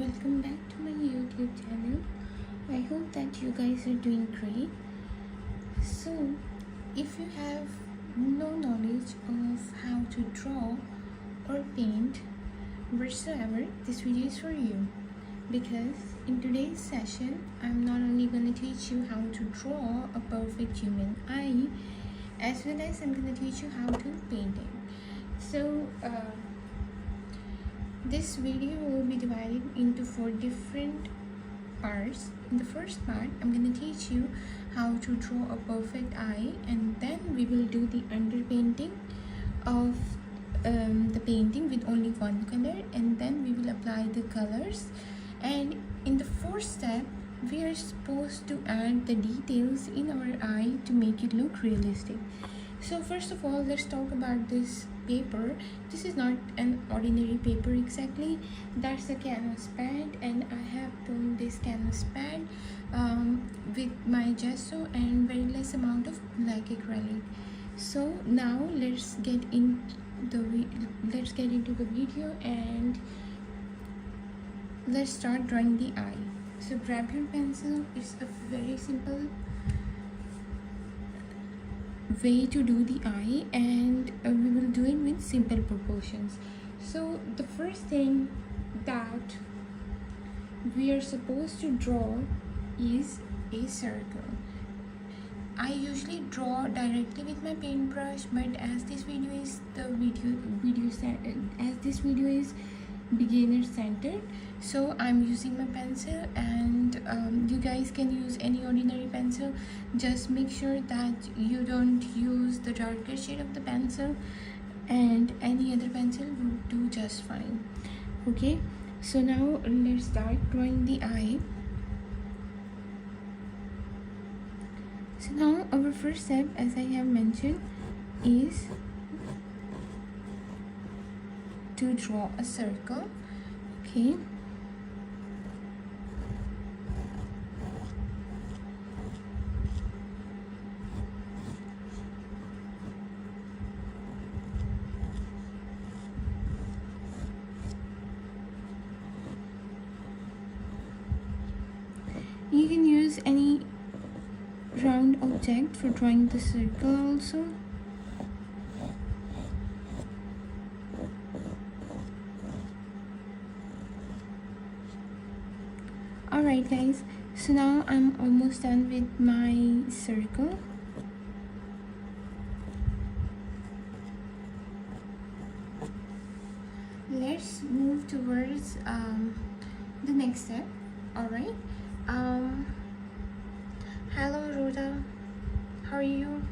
welcome back to my YouTube channel. I hope that you guys are doing great. So if you have no knowledge of how to draw or paint whatsoever, this video is for you, because in today's session I'm not only going to teach you how to draw a perfect human eye, as well as I'm going to teach you how to paint it. So this video will be divided into 4 different parts. In the first part, I'm going to teach you how to draw a perfect eye, and then we will do the underpainting of the painting with only one color, and then we will apply the colors. And in the fourth step, we are supposed to add the details in our eye to make it look realistic. So first of all, let's talk about this paper. This is not an ordinary paper exactly. That's a canvas pad, and I have toned this canvas pad with my gesso and very less amount of black acrylic. So now let's get into the video and let's start drawing the eye. So grab your pencil. It's a very simple way to do the eye, and we will do it with simple proportions. So the first thing that we are supposed to draw is a circle. I usually draw directly with my paintbrush, but as this video is beginner centered, so I'm using my pencil, and you guys can use any ordinary pencil. Just make sure that you don't use the darker shade of the pencil, and any other pencil would do just fine. Okay, so now let's start drawing the eye. So now our first step, as I have mentioned, is to draw a circle. Okay, you can use any round object for drawing the circle also. Alright guys, so now I'm almost done with my circle. Let's move towards the next step. Alright, hello Rhoda, how are you?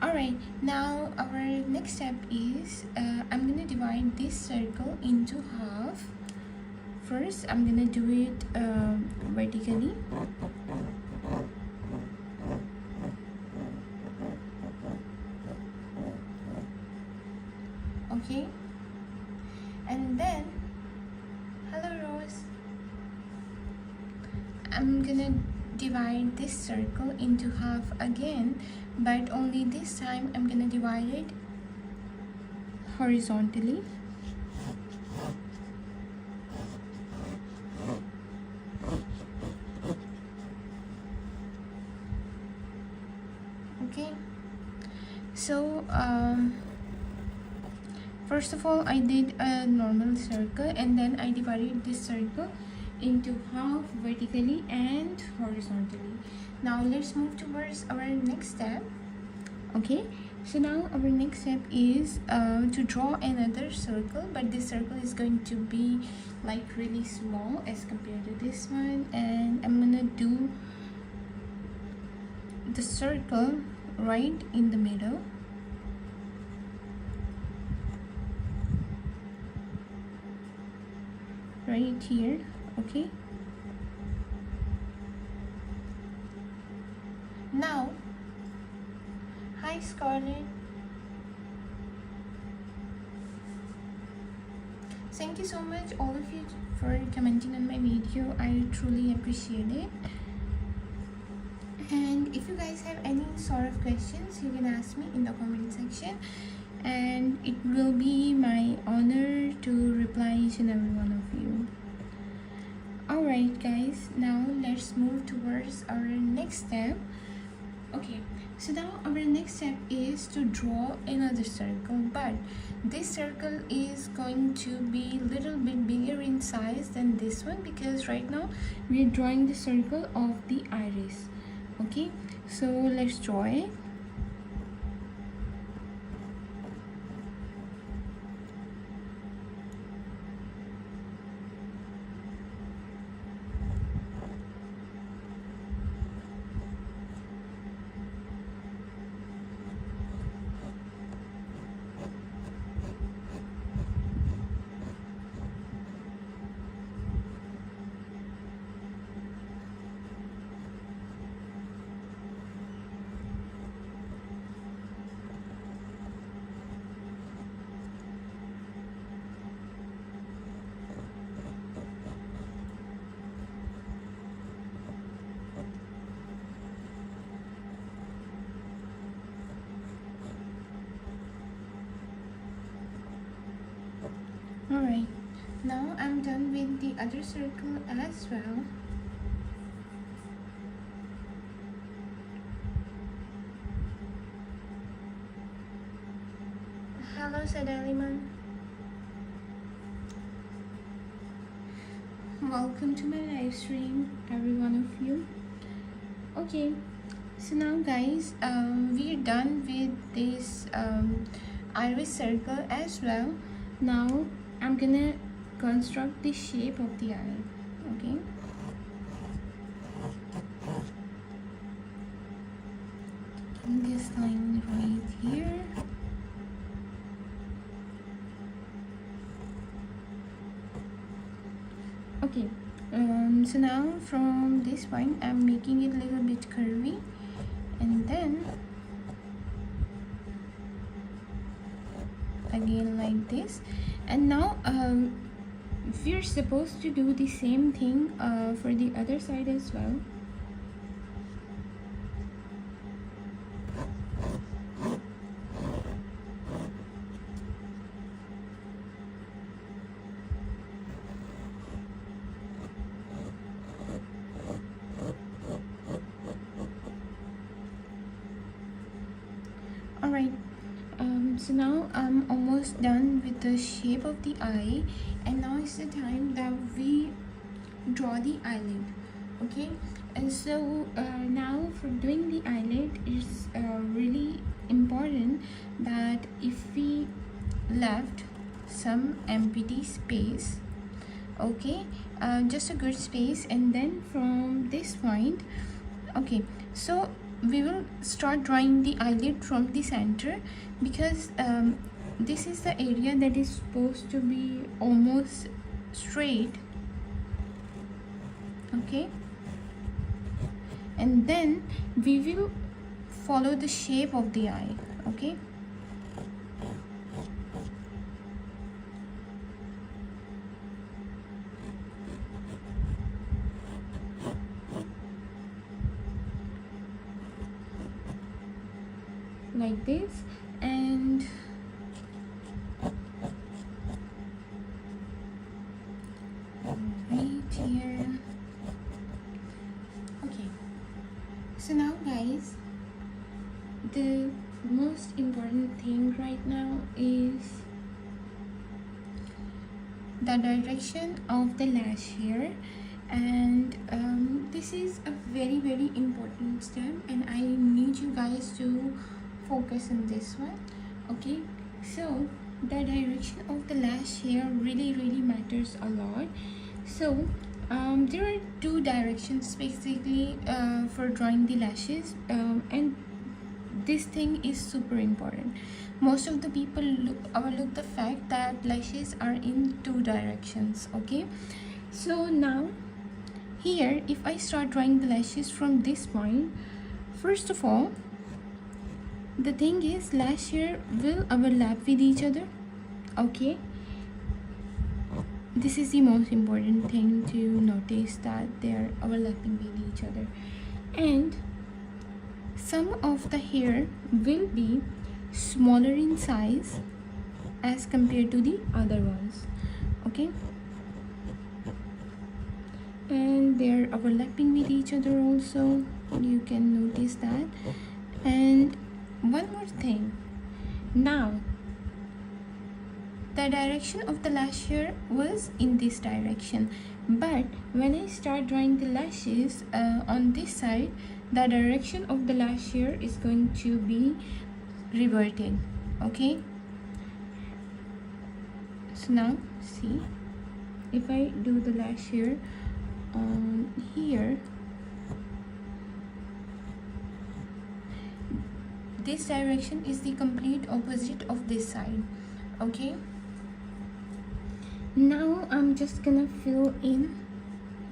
Alright, now our next step is I'm gonna divide this circle into half. First, I'm gonna do it vertically. Okay, and then, hello Rose, I'm gonna divide this circle into half again, but only this time I'm gonna divide it horizontally. Okay, so first of all, I did a normal circle, and then I divided this circle into half vertically and horizontally. Now let's move towards our next step. Okay, so now our next step is to draw another circle, but this circle is going to be like really small as compared to this one, and I'm gonna do the circle right in the middle. Right here. Okay, now, hi Scarlett, thank you so much all of you for commenting on my video. I truly appreciate it. And if you guys have any sort of questions, you can ask me in the comment section. and it will be my honor to reply each and every one of you. Alright guys, now let's move towards our next step. Okay, so now our next step is to draw another circle, but this circle is going to be a little bit bigger in size than this one, because right now we are drawing the circle of the iris. Okay, so let's draw it. Alright, now I'm done with the other circle as well. Hello Sadaliman. Welcome to my live stream, every one of you. Okay, so now guys, we're done with this iris circle as well. Now I'm gonna construct the shape of the eye. Okay, this line right here. Okay, so now from this point I'm making it a little bit curvy, and then again like this. And now we're supposed to do the same thing for the other side as well. Alright, so now I'm almost done with the shape of the eye, and now is the time that we draw the eyelid. Okay, and so now for doing the eyelid, it's really important that if we left some empty space, okay, just a good space, and then from this point, okay, so we will start drawing the eyelid from the center, because this is the area that is supposed to be almost straight. Okay, and then we will follow the shape of the eye. Okay, like this, and right here. Okay, so now guys, the most important thing right now is the direction of the lash hair, and this is a very important step, and I need you guys to focus on this one. Okay, so the direction of the lash hair really matters a lot. So there are two directions basically for drawing the lashes, and this thing is super important. Most of the people overlook the fact that lashes are in two directions. Okay, so now here if I start drawing the lashes from this point, first of all, the thing is lash hair will overlap with each other. Okay, this is the most important thing to notice, that they are overlapping with each other, and some of the hair will be smaller in size as compared to the other ones. Okay, and they're overlapping with each other also, you can notice that. And one more thing, now the direction of the lash hair was in this direction, but when I start drawing the lashes on this side, the direction of the lash hair is going to be reverted. Okay, so now see, if I do the lash hair on here, this direction is the complete opposite of this side. Okay, now I'm just gonna fill in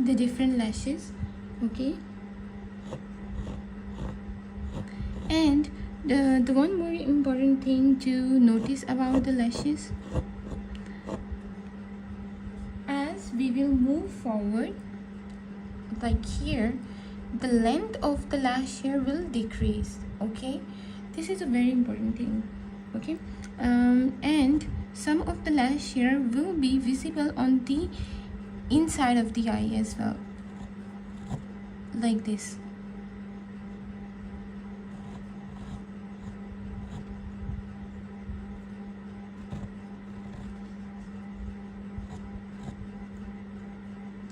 the different lashes. Okay, and the one more important thing to notice about the lashes, as we will move forward, like here, the length of the lash hair will decrease. Okay, this is a very important thing. Okay, and some of the lash hair will be visible on the inside of the eye as well, like this.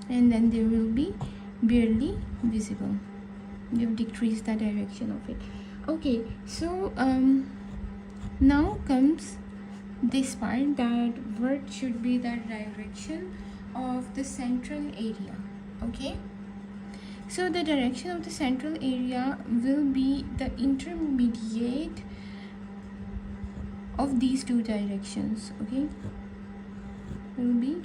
And then they will be barely visible. You've decreased the direction of it. Okay, so now comes this part, that what should be the direction of the central area. Okay, so the direction of the central area will be the intermediate of these two directions. Okay, will be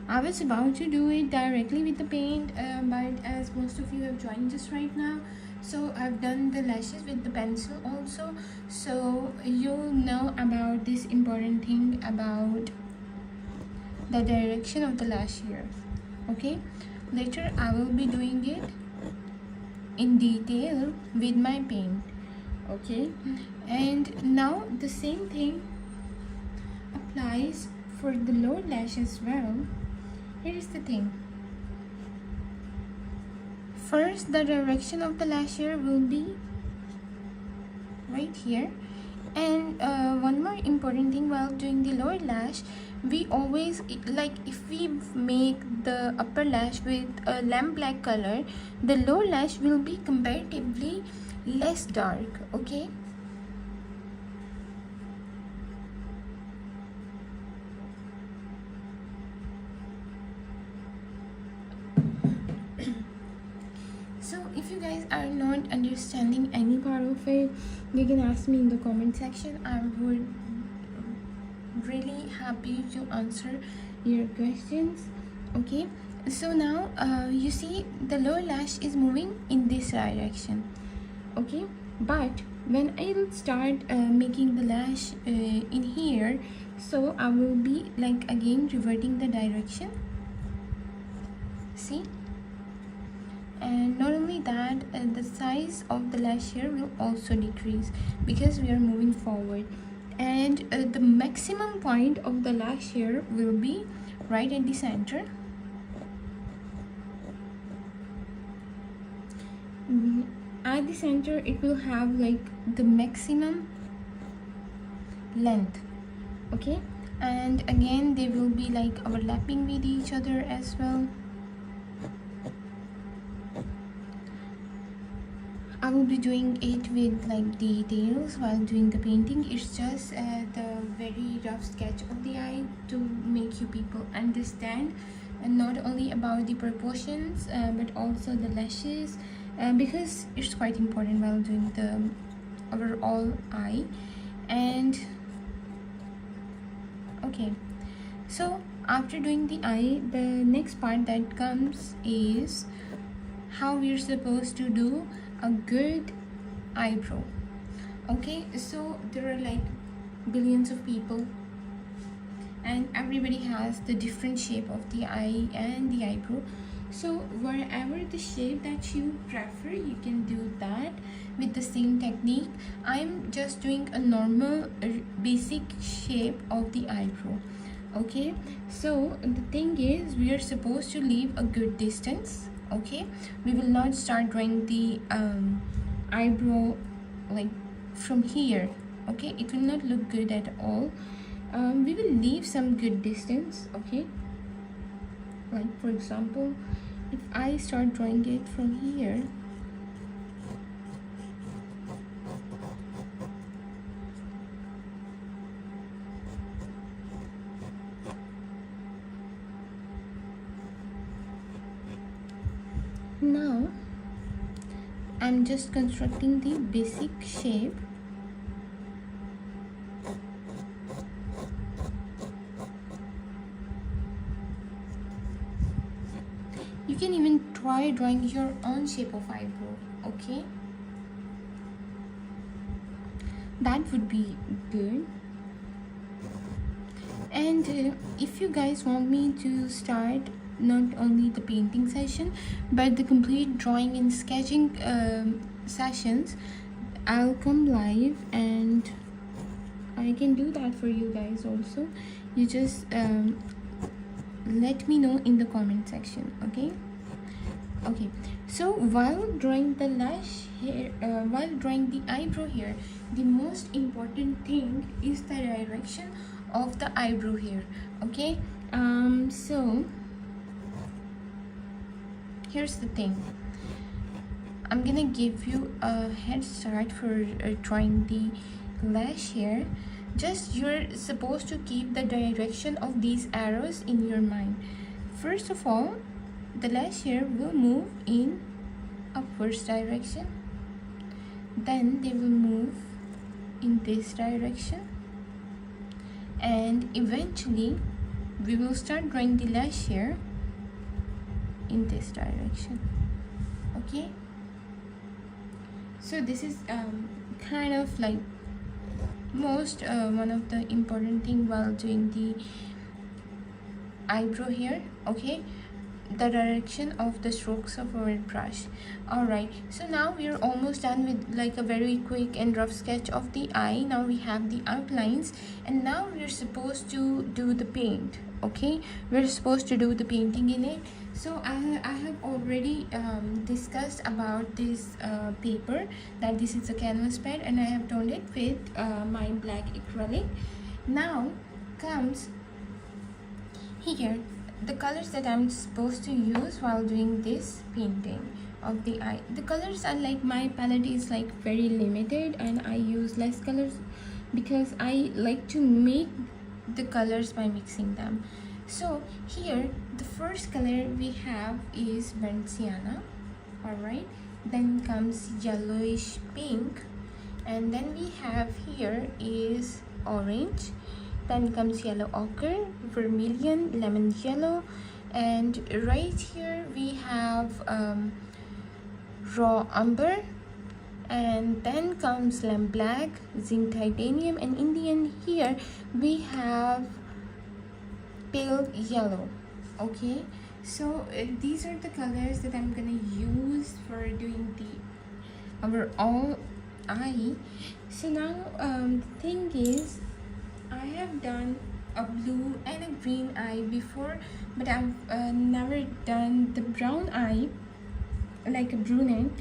I was about to do it directly with the paint, but as most of you have joined just right now, so I've done the lashes with the pencil also, so you'll know about this important thing about the direction of the lash hair. Okay, later I will be doing it in detail with my paint. Okay, and now the same thing applies for the lower lash as well. Here is the thing. First, the direction of the lash hair will be right here. And one more important thing while doing the lower lash, we always, like if we make the upper lash with a lamp black color, the lower lash will be comparatively less dark. Okay, so if you guys are not understanding any part of it, you can ask me in the comment section. I would really happy to answer your questions. Okay, so now you see the lower lash is moving in this direction. Okay, but when I will start making the lash in here, so I will be like again reverting the direction. See, and not only that, the size of the lash hair will also decrease because we are moving forward, and the maximum point of the lash hair will be right at the center. At the center it will have like the maximum length. Okay, and again they will be like overlapping with each other as well. I will be doing it with like details while doing the painting. It's just the very rough sketch of the eye to make you people understand, and not only about the proportions but also the lashes, because it's quite important while doing the overall eye. And okay, so after doing the eye, the next part that comes is how we're supposed to do a good eyebrow. Okay, so there are like billions of people and everybody has the different shape of the eye and the eyebrow. So wherever the shape that you prefer, you can do that with the same technique. I'm just doing a normal basic shape of the eyebrow. Okay, so the thing is, we are supposed to leave a good distance. Okay, we will not start drawing the eyebrow like from here. Okay, it will not look good at all. We will leave some good distance. Okay, like for example, if I start drawing it from here, now I'm just constructing the basic shape. You can even try drawing your own shape of eyebrow. Okay, that would be good. And if you guys want me to start not only the painting session but the complete drawing and sketching sessions, I'll come live and I can do that for you guys also. You just let me know in the comment section. Okay, so while drawing the lash here, while drawing the eyebrow here, the most important thing is the direction of the eyebrow here. Okay, so here's the thing. I'm gonna give you a head start for drawing the lash here. Just you're supposed to keep the direction of these arrows in your mind. First of all, the lash here will move in upwards direction, then they will move in this direction, and eventually we will start drawing the lash here in this direction. Okay, so this is kind of like most one of the important thing while doing the eyebrow here. Okay, the direction of the strokes of our brush. All right, so now we are almost done with like a very quick and rough sketch of the eye. Now we have the outlines, and now we're supposed to do the paint. Okay, we're supposed to do the painting in it. So I have already discussed about this paper, that this is a canvas pad, and I have toned it with my black acrylic. Now comes here the colors that I'm supposed to use while doing this painting of the eye. The colors are like, my palette is like very limited and I use less colors because I like to make the colors by mixing them. So here the first color we have is burnt sienna. All right, then comes yellowish pink, and then we have here is orange, then comes yellow ochre, vermilion, lemon yellow, and right here we have raw umber, and then comes lamp black, zinc titanium, and in the end here we have pale yellow. Okay, so these are the colors that I'm gonna use for doing the overall eye. So now the thing is, I have done a blue and a green eye before, but I've never done the brown eye, like a brunette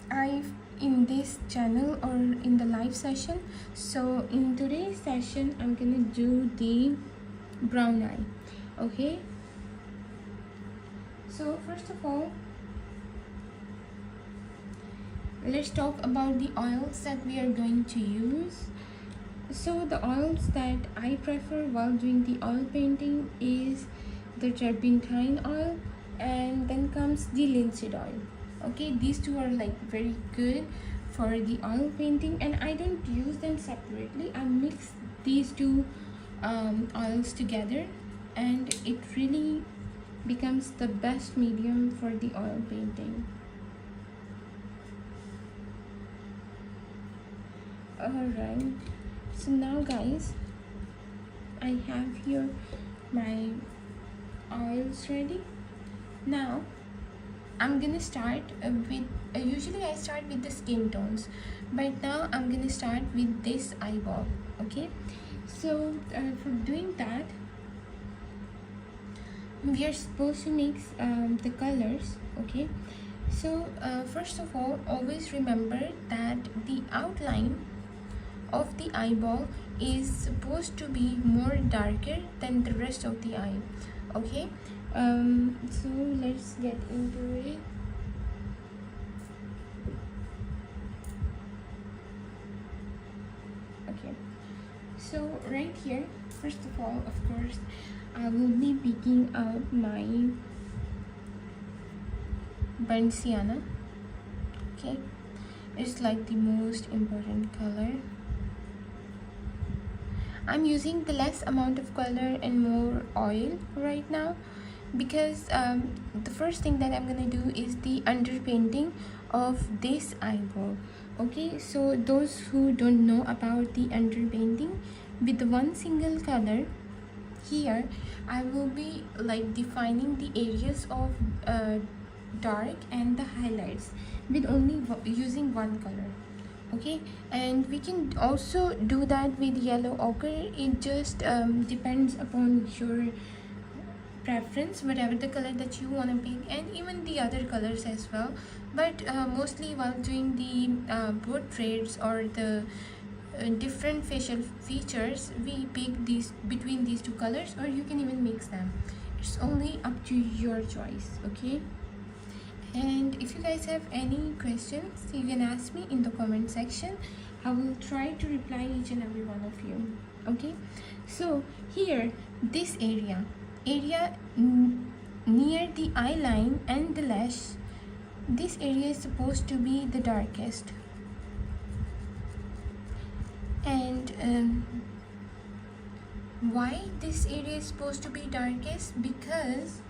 eye, in this channel or in the live session. So in today's session I'm gonna do the brown eye. Okay, so first of all, let's talk about the oils that we are going to use. So the oils that I prefer while doing the oil painting is the turpentine oil, and then comes the linseed oil. Okay, these two are like very good for the oil painting, and I don't use them separately. I mix these two oils together, and it really becomes the best medium for the oil painting. Alright, so now guys, I have here my oils ready. Now I'm gonna start with usually I start with the skin tones, but now I'm gonna start with this eyeball. Okay, so for doing that, we are supposed to mix the colors. Okay, so first of all, always remember that the outline of the eyeball is supposed to be more darker than the rest of the eye. Okay, so let's get into it. Okay, so right here, first of all, of course, I will be picking out my burnt sienna. Okay, it's like the most important color. I'm using the less amount of color and more oil right now, because the first thing that I'm gonna do is the underpainting of this eyeball. Okay, so those who don't know about the underpainting, with one single color here I will be like defining the areas of dark and the highlights with only using one color. Okay, and we can also do that with yellow ochre. It just depends upon your preference, whatever the color that you want to pick, and even the other colors as well. But mostly while doing the portraits or the different facial features, we pick these between these two colors, or you can even mix them. It's only up to your choice. Okay, and if you guys have any questions, you can ask me in the comment section. I will try to reply each and every one of you. Okay, so here, this area near the eye line and the lash, this area is supposed to be the darkest. And why this area is supposed to be darkest? Because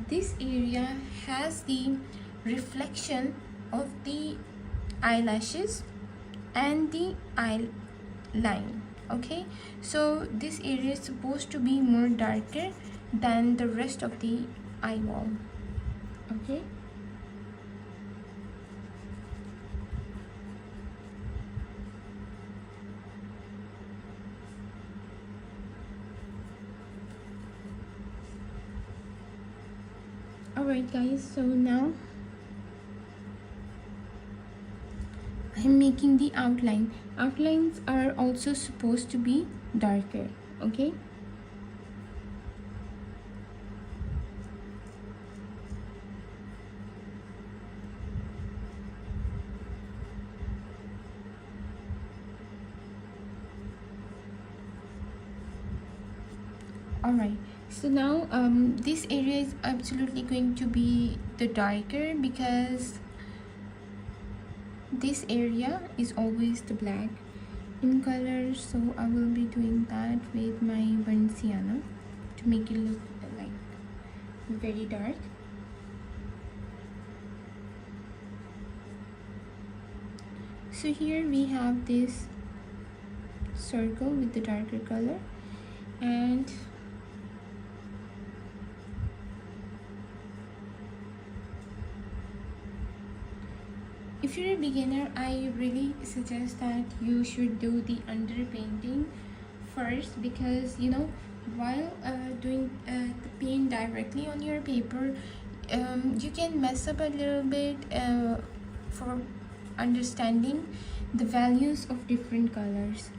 this area has the reflection of the eyelashes and the eye line. Okay, so this area is supposed to be more darker than the rest of the eyeball. Okay, alright guys, so now I'm making the outline. Outlines are also supposed to be darker. Okay, alright, so now this area is absolutely going to be the darker, because this area is always the black in color. So I will be doing that with my burnt sienna to make it look like very dark. So here we have this circle with the darker color, and if you're a beginner, I really suggest that you should do the underpainting first, because you know, while doing the paint directly on your paper, you can mess up a little bit for understanding the values of different colors,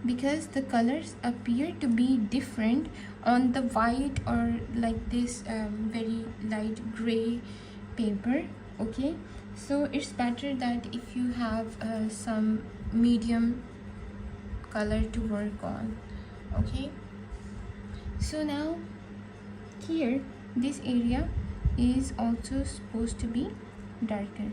because the colors appear to be different on the white or like this very light gray paper. Okay, so it's better that if you have some medium color to work on. Okay, so now here this area is also supposed to be darker.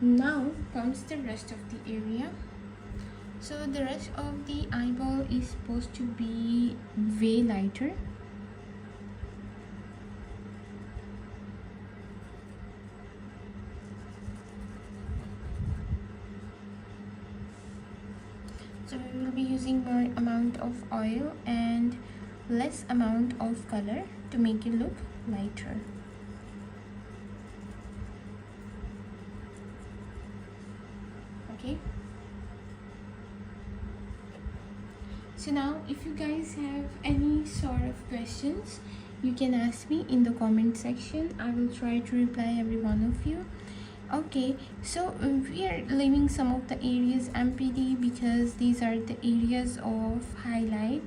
Now comes the rest of the area. So the rest of the eyeball is supposed to be way lighter. So we will be using more amount of oil and less amount of color to make it look lighter. Okay, so now if you guys have any sort of questions, you can ask me in the comment section. I will try to reply every one of you. Okay, so we are leaving some of the areas empty because these are the areas of highlight,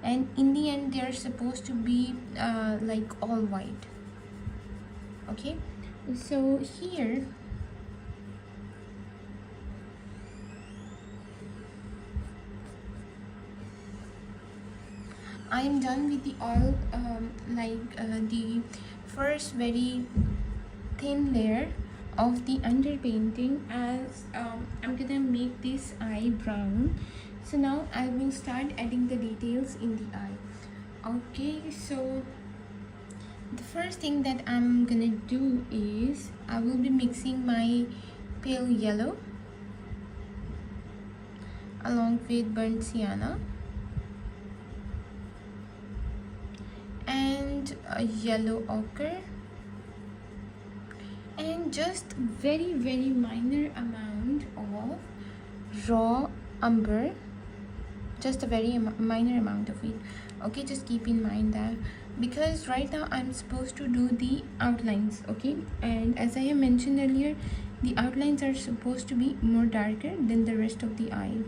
and in the end they are supposed to be like all white. Okay, so here I am done with the oil, the first very thin layer of the underpainting, as I'm gonna make this eye brown. So now I will start adding the details in the eye. Okay, so the first thing that I'm gonna do is I will be mixing my pale yellow along with burnt sienna and a yellow ochre and just very minor amount of raw umber, just a very minor amount of it. Okay, just keep in mind that, because right now I'm supposed to do the outlines. Okay, and as I have mentioned earlier, the outlines are supposed to be more darker than the rest of the eye.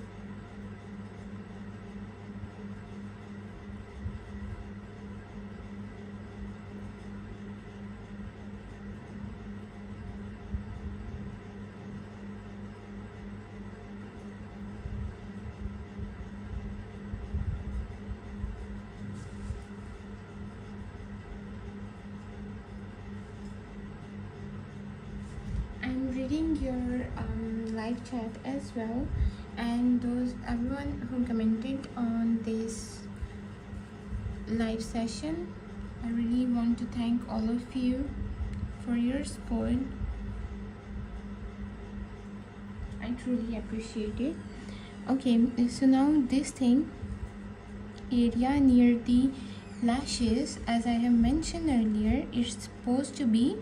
I'm reading your live chat as well, and everyone who commented on this live session. I really want to thank all of you for your support. I truly appreciate it. Okay, so now this thing area near the lashes, as I have mentioned earlier, is supposed to be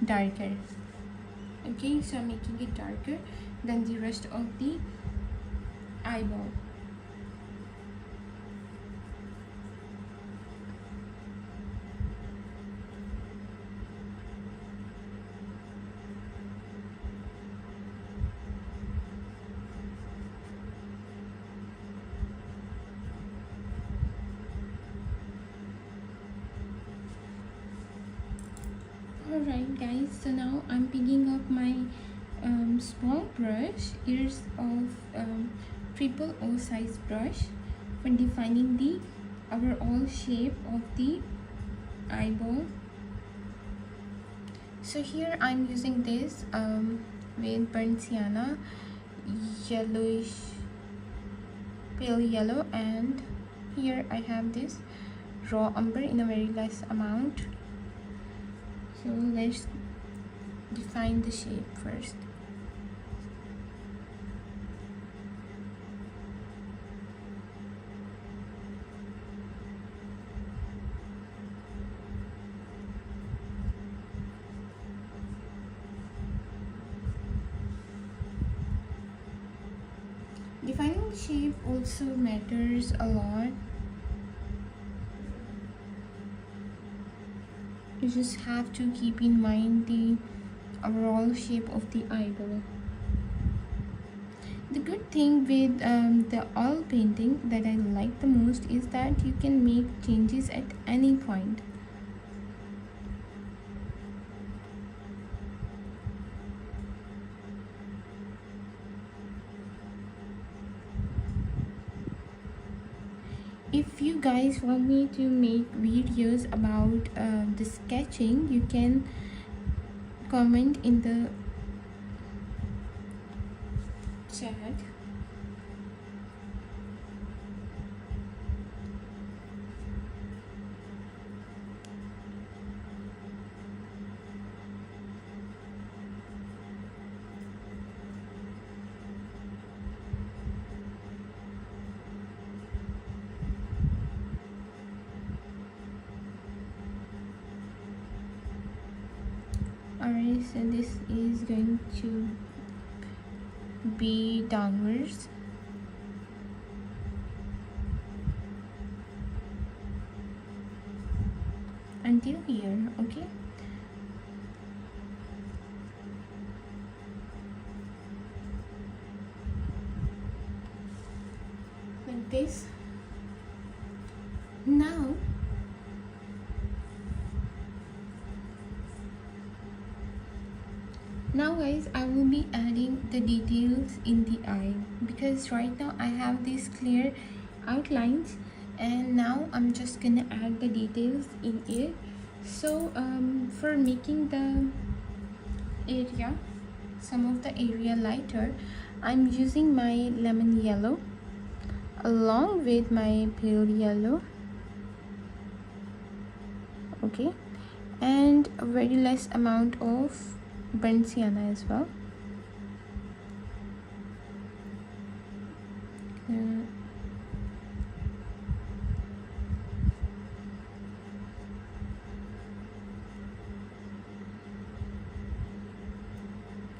darker. Okay, so I'm making it darker than the rest of the eyeball. Alright guys, so now I'm picking up my small brush. Here's of triple O size brush for defining the overall shape of the eyeball. So here I'm using this with burnt sienna, yellowish, pale yellow, and here I have this raw umber in a very less amount. So let's define the shape first. Defining the shape also matters a lot. You just have to keep in mind the overall shape of the eyeball. The good thing with the oil painting that I like the most is that you can make changes at any point. If you guys want me to make videos about the sketching, you can comment in the chat. Alright, so this is going to be downwards. Until here, okay? Like this. Now guys, I will be adding the details in the eye, because right now I have these clear outlines, and now I'm just gonna add the details in it. So for making the area, some of the area lighter, I'm using my lemon yellow along with my pale yellow, okay, and a very less amount of burnt sienna as well.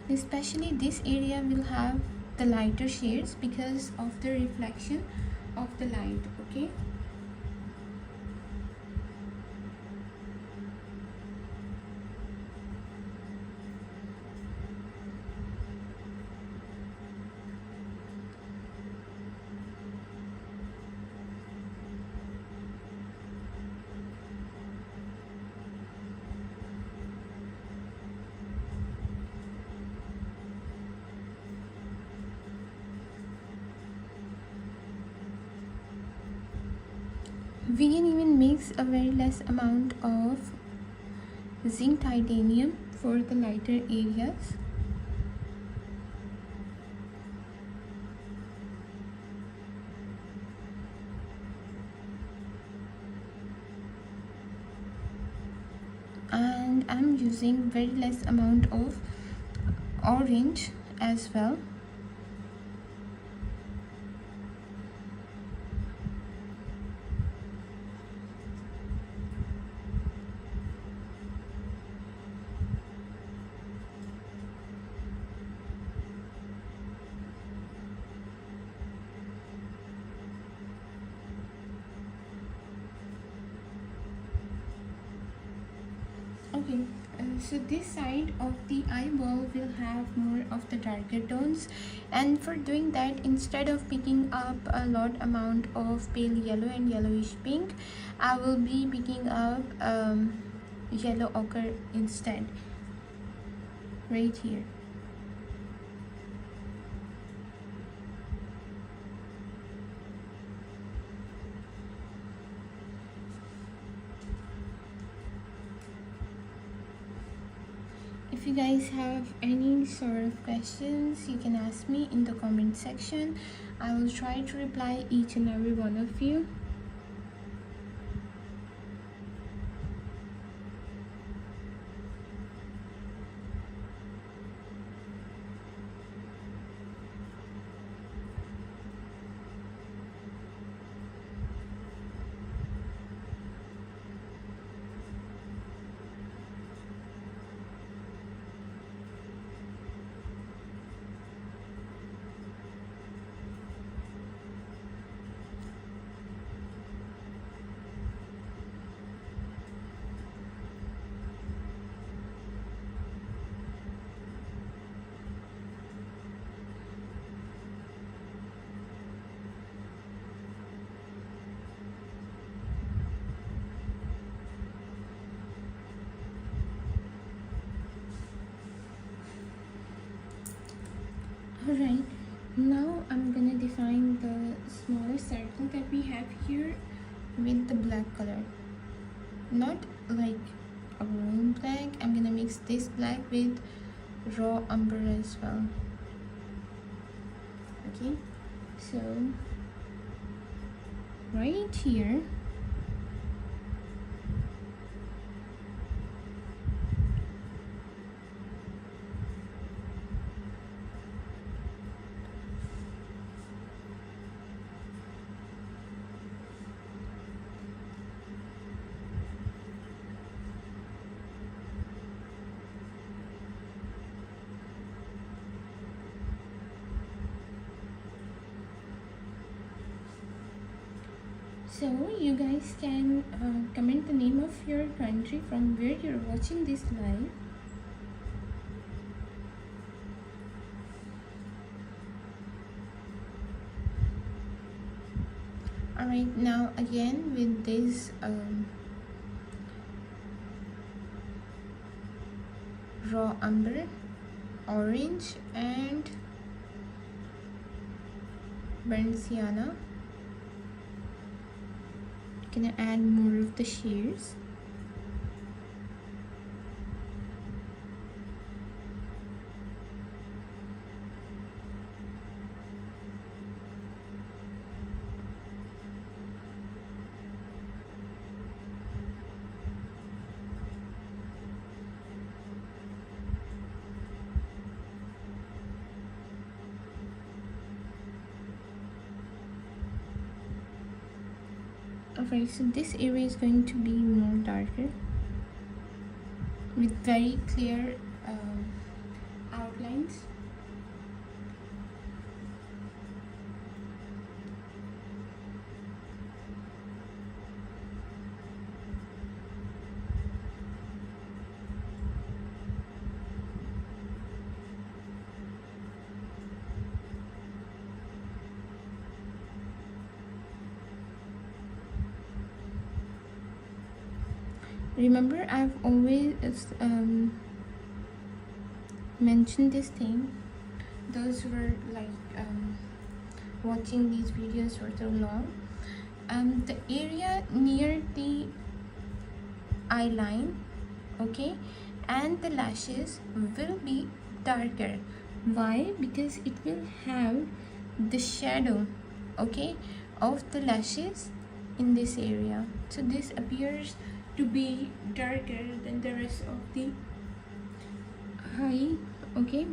Especially this area will have the lighter shades because of the reflection of the light, okay? We can even mix a very less amount of zinc titanium for the lighter areas. And I'm using very less amount of orange as well. Okay, so this side of the eyeball will have more of the darker tones, and for doing that, instead of picking up a lot amount of pale yellow and yellowish pink, I will be picking up yellow ochre instead, right here. If you guys have any sort of questions, you can ask me in the comment section. I will try to reply each and every one of you. Alright, now I'm gonna define the smaller circle that we have here with the black color. Not like a room black, I'm gonna mix this black with raw umber as well. Okay, so right here, So you guys can comment the name of your country from where you're watching this live. Alright, now again with this raw umber, orange and burnt sienna, gonna add more of the shears. Alright, so this area is going to be more darker with very clear outlines. Remember, I've always mentioned this thing. Those who are like watching these videos for so long, the area near the eye line, okay, and the lashes will be darker. Why? Because it will have the shadow, okay, of the lashes in this area, so this appears to be darker than the rest of the eye, okay.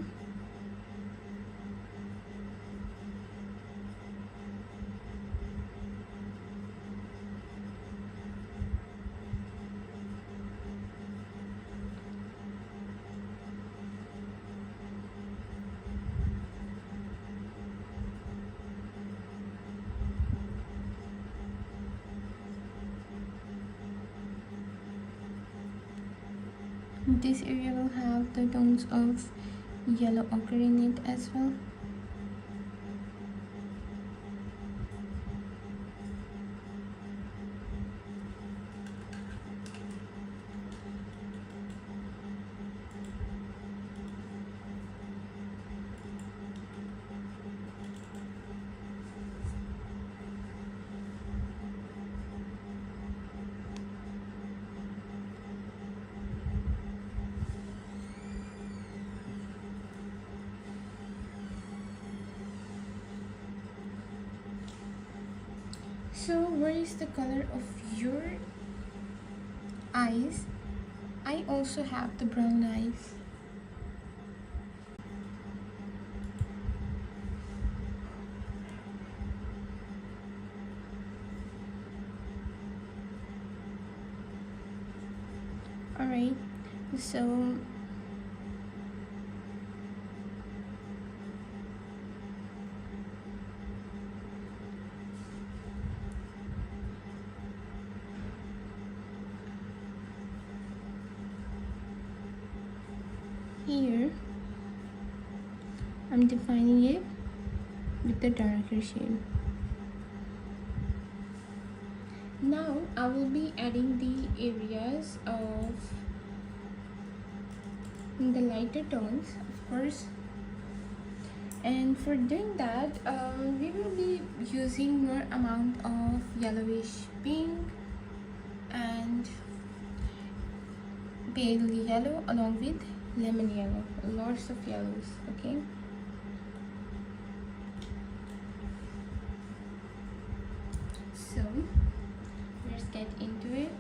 This area will have the tones of yellow ochre in it as well. So where is the color of your eyes? I also have the brown eyes. Alright, so here I'm defining it with the darker shade. Now I will be adding the areas of the lighter tones, of course, and for doing that we will be using more amount of yellowish pink and pale yellow along with lemon yellow, lots of yellows, okay. So let's get into it.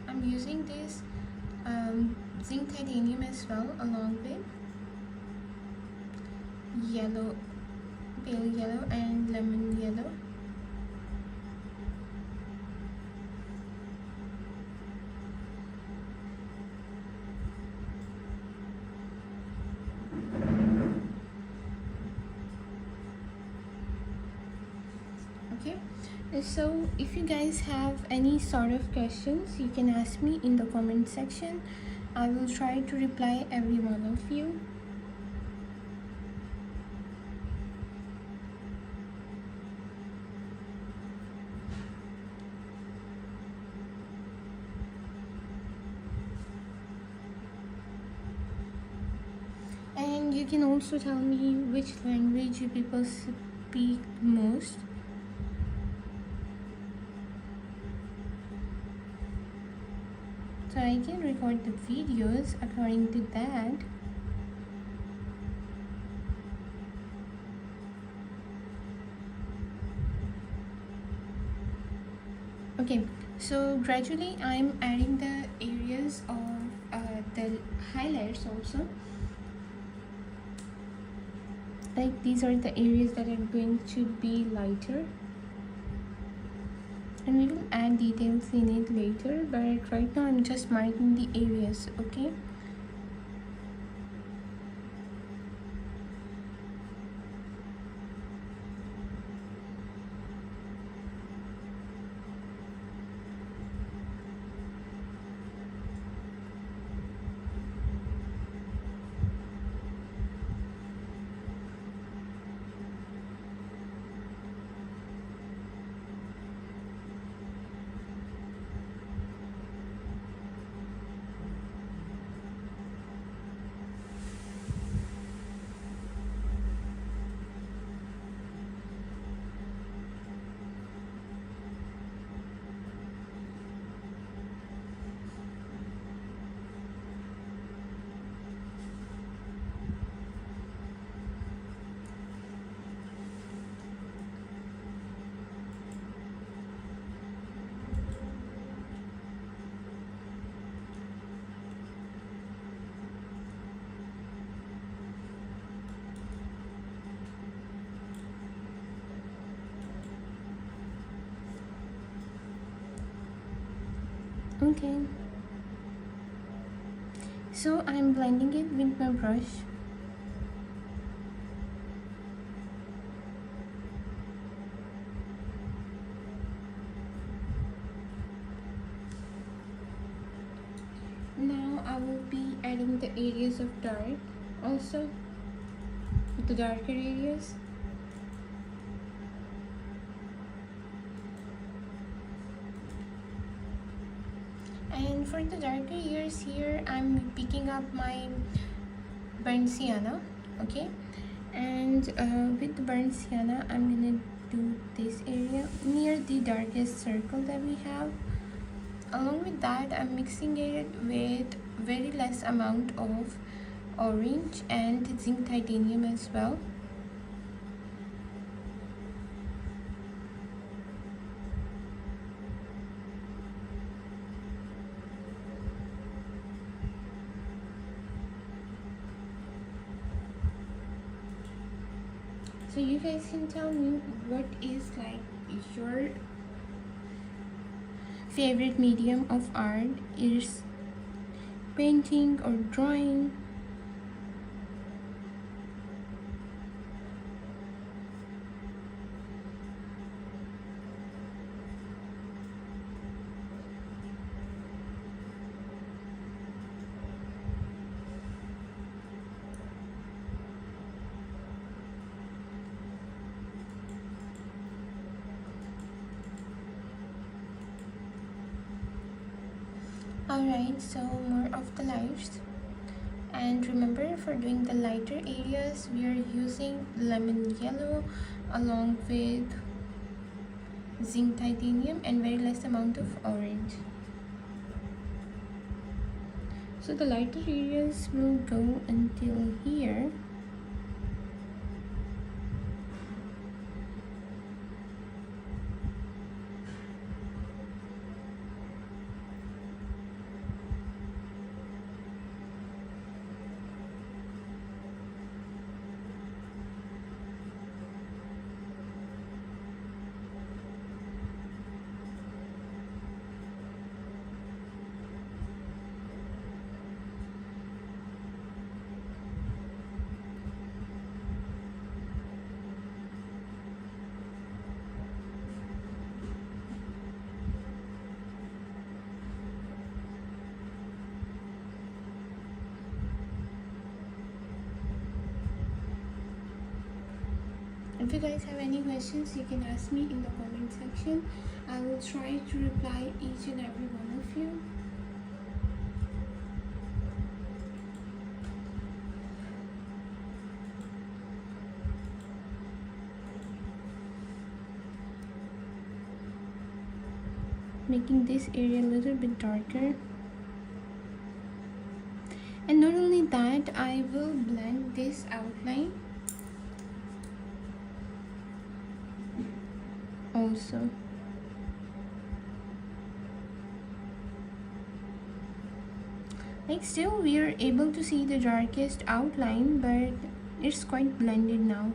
I'm using this zinc titanium as well along with yellow, pale yellow and lemon yellow. Okay, So if you guys have any sort of questions, you can ask me in the comment section. I will try to reply every one of you. And you can also tell me which language you people speak most. So I can record the videos according to that. Okay, so gradually I'm adding the areas of the highlights also. Like these are the areas that are going to be lighter, and we will add details in it later, but right now I'm just marking the areas. Okay, okay. So I'm blending it with my brush. Now I will be adding the areas of dark also, the darker areas. And for the darker areas here, I'm picking up my burnt sienna, okay? And with the burnt sienna, I'm gonna do this area near the darkest circle that we have. Along with that, I'm mixing it with very less amount of orange and zinc titanium as well. So you guys can tell me what is like your favorite medium of art. Is painting or drawing? Alright, so more of the lights. And remember, for doing the lighter areas, we are using lemon yellow along with zinc titanium and very less amount of orange. So the lighter areas will go until here. If you guys have any questions, you can ask me in the comment section. I will try to reply each and every one of you. Making this area a little bit darker. And not only that, I will blend this outline also. Like still we are able to see the darkest outline, but it's quite blended now.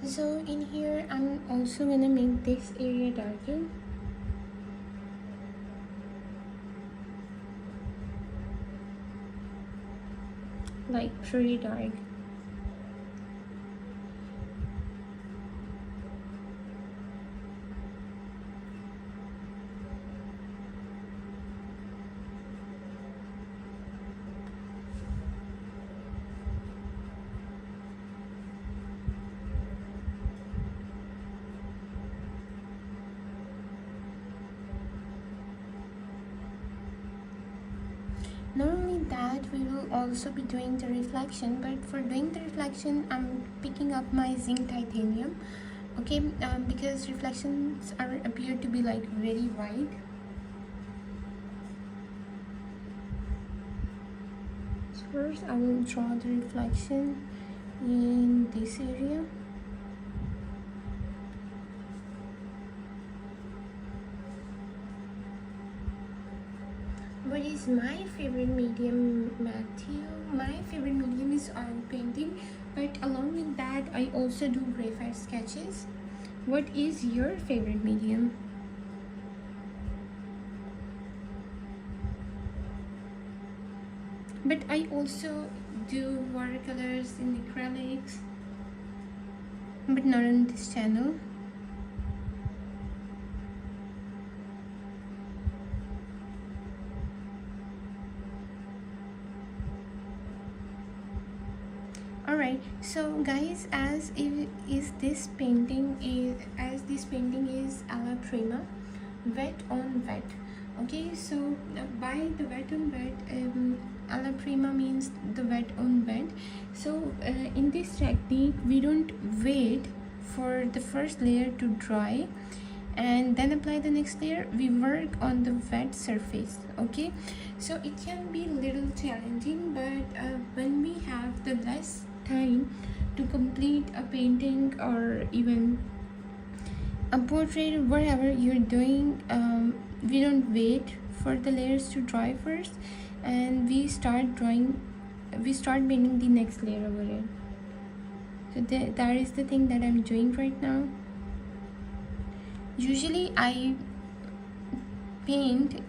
So in here I'm also gonna make this area darker. Like pretty dark. Not only that, we will also be doing the reflection, but for doing the reflection I'm picking up my zinc titanium, okay, because reflections appear to be like very white. So first I will draw the reflection in this area. What is my favorite medium, Matthew? My favorite medium is oil painting, but along with that I also do graphite sketches. What is your favorite medium? But I also do watercolors and acrylics, but not on this channel. Alright, so guys, as this painting is a la prima, wet on wet. Okay, so by the wet on wet, a la prima means the wet on wet. So in this technique we don't wait for the first layer to dry and then apply the next layer. We work on the wet surface. Okay, so it can be a little challenging, but when we have the less time to complete a painting or even a portrait or whatever you're doing, we don't wait for the layers to dry first and we start painting the next layer over it. So that is the thing that I'm doing right now. Usually I paint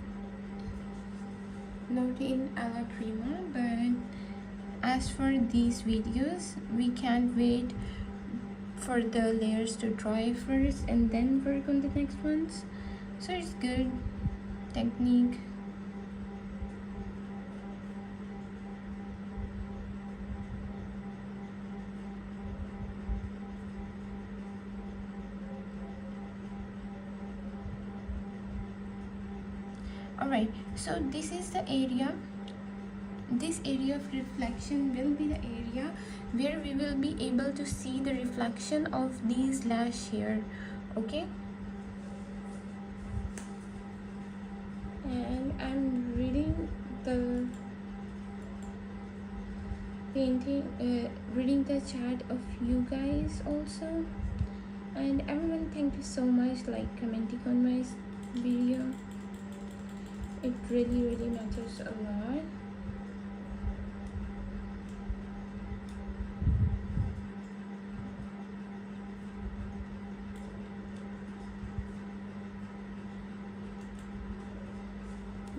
not in a la prima, but as for these videos we can't wait for the layers to dry first and then work on the next ones. So it's good technique. Alright, so this is the area. This area of reflection will be the area where we will be able to see the reflection of these lash here. Okay, and I'm reading the reading the chat of you guys also. And everyone, thank you so much, like commenting on my video. It really matters a lot.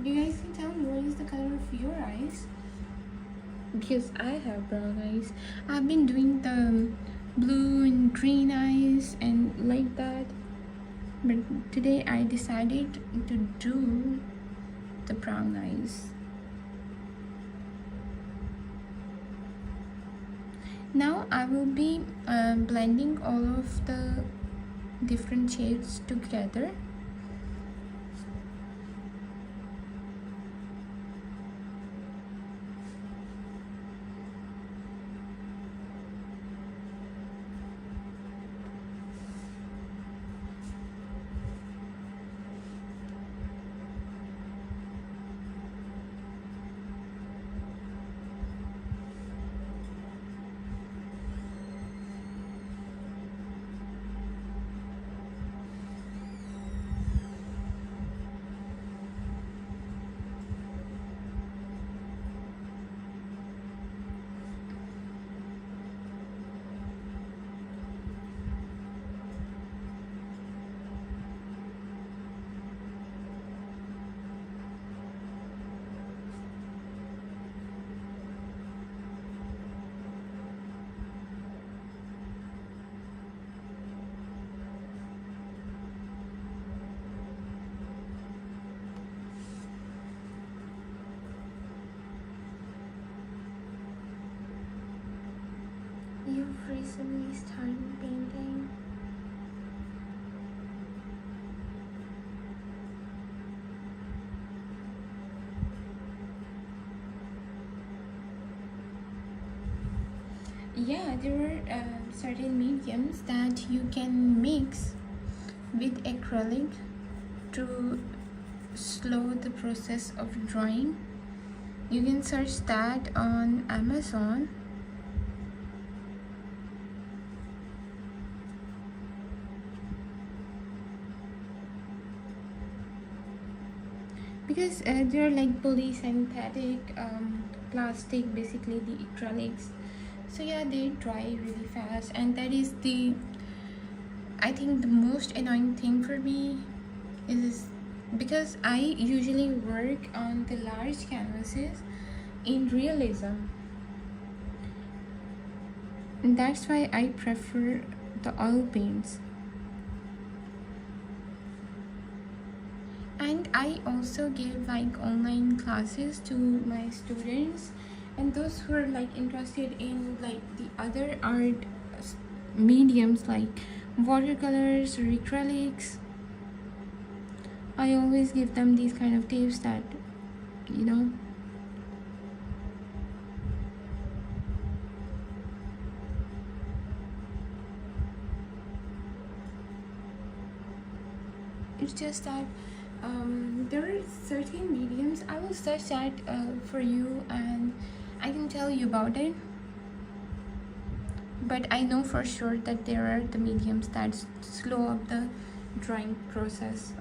You guys can tell me what is the color of your eyes, because I have brown eyes. I've been doing the blue and green eyes and like that, but today I decided to do the brown eyes. Now I will be blending all of the different shades together. You've recently started painting. Yeah, there are certain mediums that you can mix with acrylic to slow the process of drawing. You can search that on Amazon. Because they're like polysynthetic plastic, basically the acrylics. So yeah, they dry really fast, and that is the, I think, the most annoying thing for me is because I usually work on the large canvases in realism, and that's why I prefer the oil paints. And I also give like online classes to my students, and those who are like interested in like the other art mediums like watercolors or acrylics. I always give them these kind of tips that, you know, it's just that there are certain mediums. I will search that for you and I can tell you about it. But I know for sure that there are the mediums that slow up the drawing process.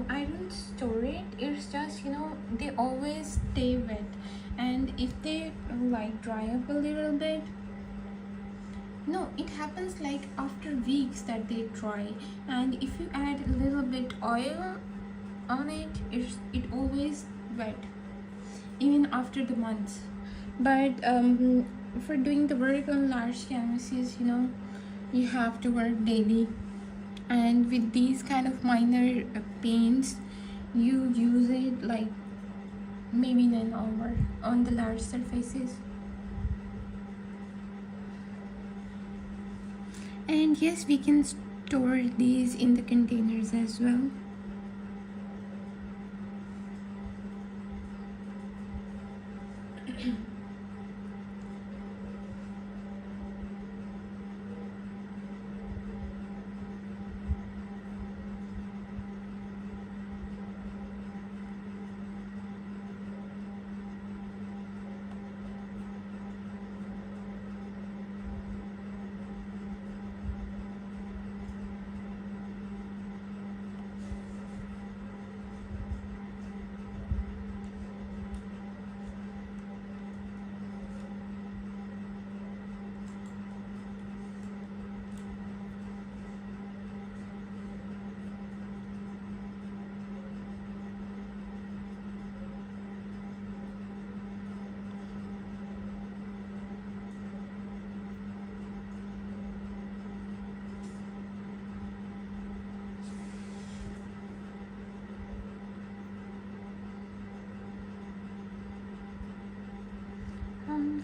I don't store it. It's just, they always stay wet, and if they like dry up a little bit, no, it happens like after weeks that they dry, and if you add a little bit oil on it, it always wet even after the months. But for doing the work on large canvases, you have to work daily, and with these kind of minor paints, you use it like maybe in an hour on the large surfaces. And yes, we can store these in the containers as well.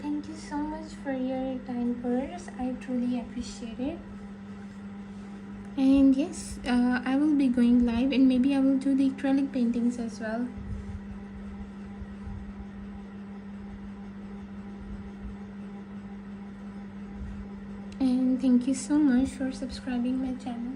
Thank you so much for your kind words. I truly appreciate it. And yes, I will be going live, and maybe I will do the acrylic paintings as well. And thank you so much for subscribing my channel.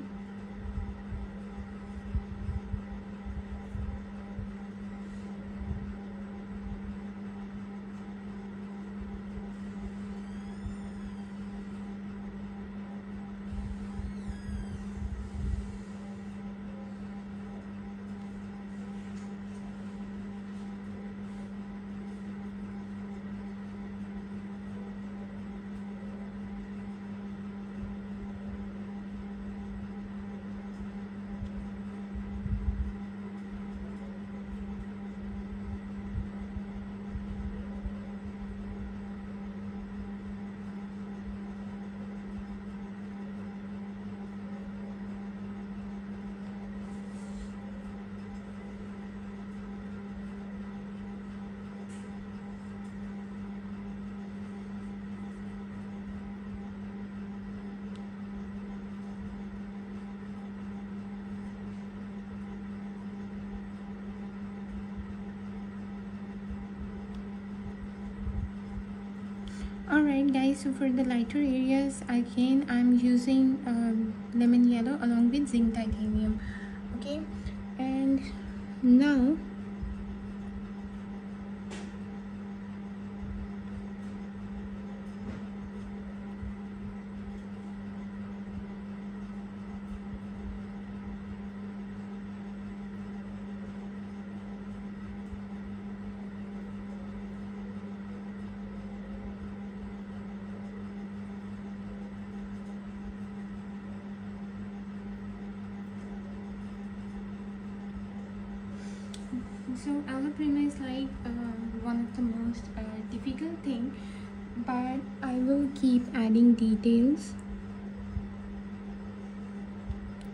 Alright guys, so for the lighter areas, again I'm using lemon yellow along with zinc titanium. Okay, and now so alloprima is like one of the most difficult thing, but I will keep adding details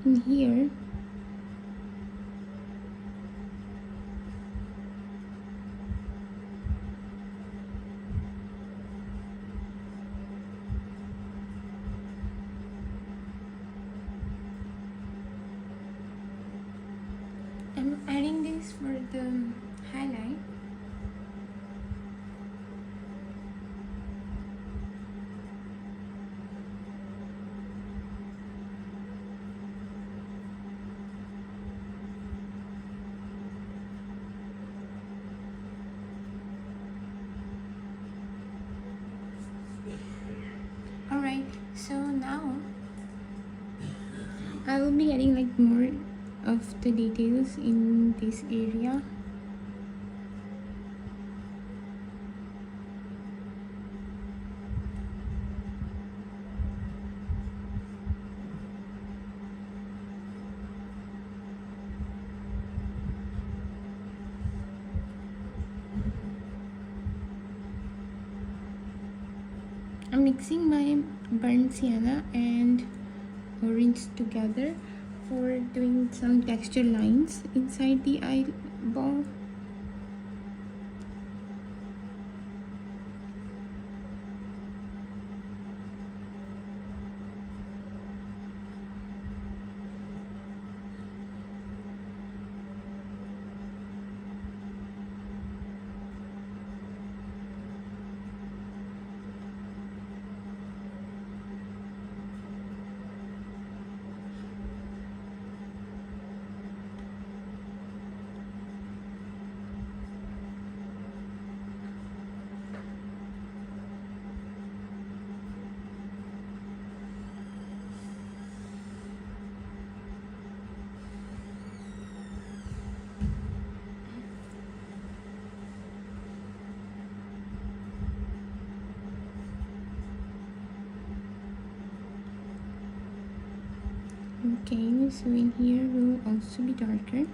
in here. I'm adding this for the highlight. Alright, so now I will be adding like more of the details in this area. I'm mixing my burnt sienna and orange together for doing some texture lines inside the eyeball. Okay, so in here will also be darker.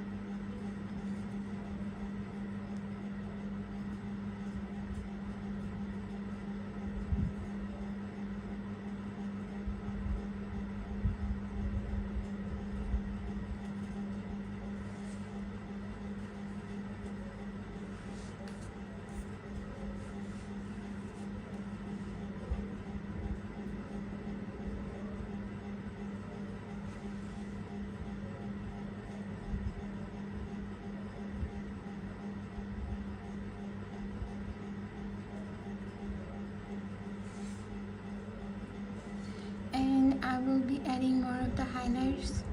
And I will be adding more of the highlighters.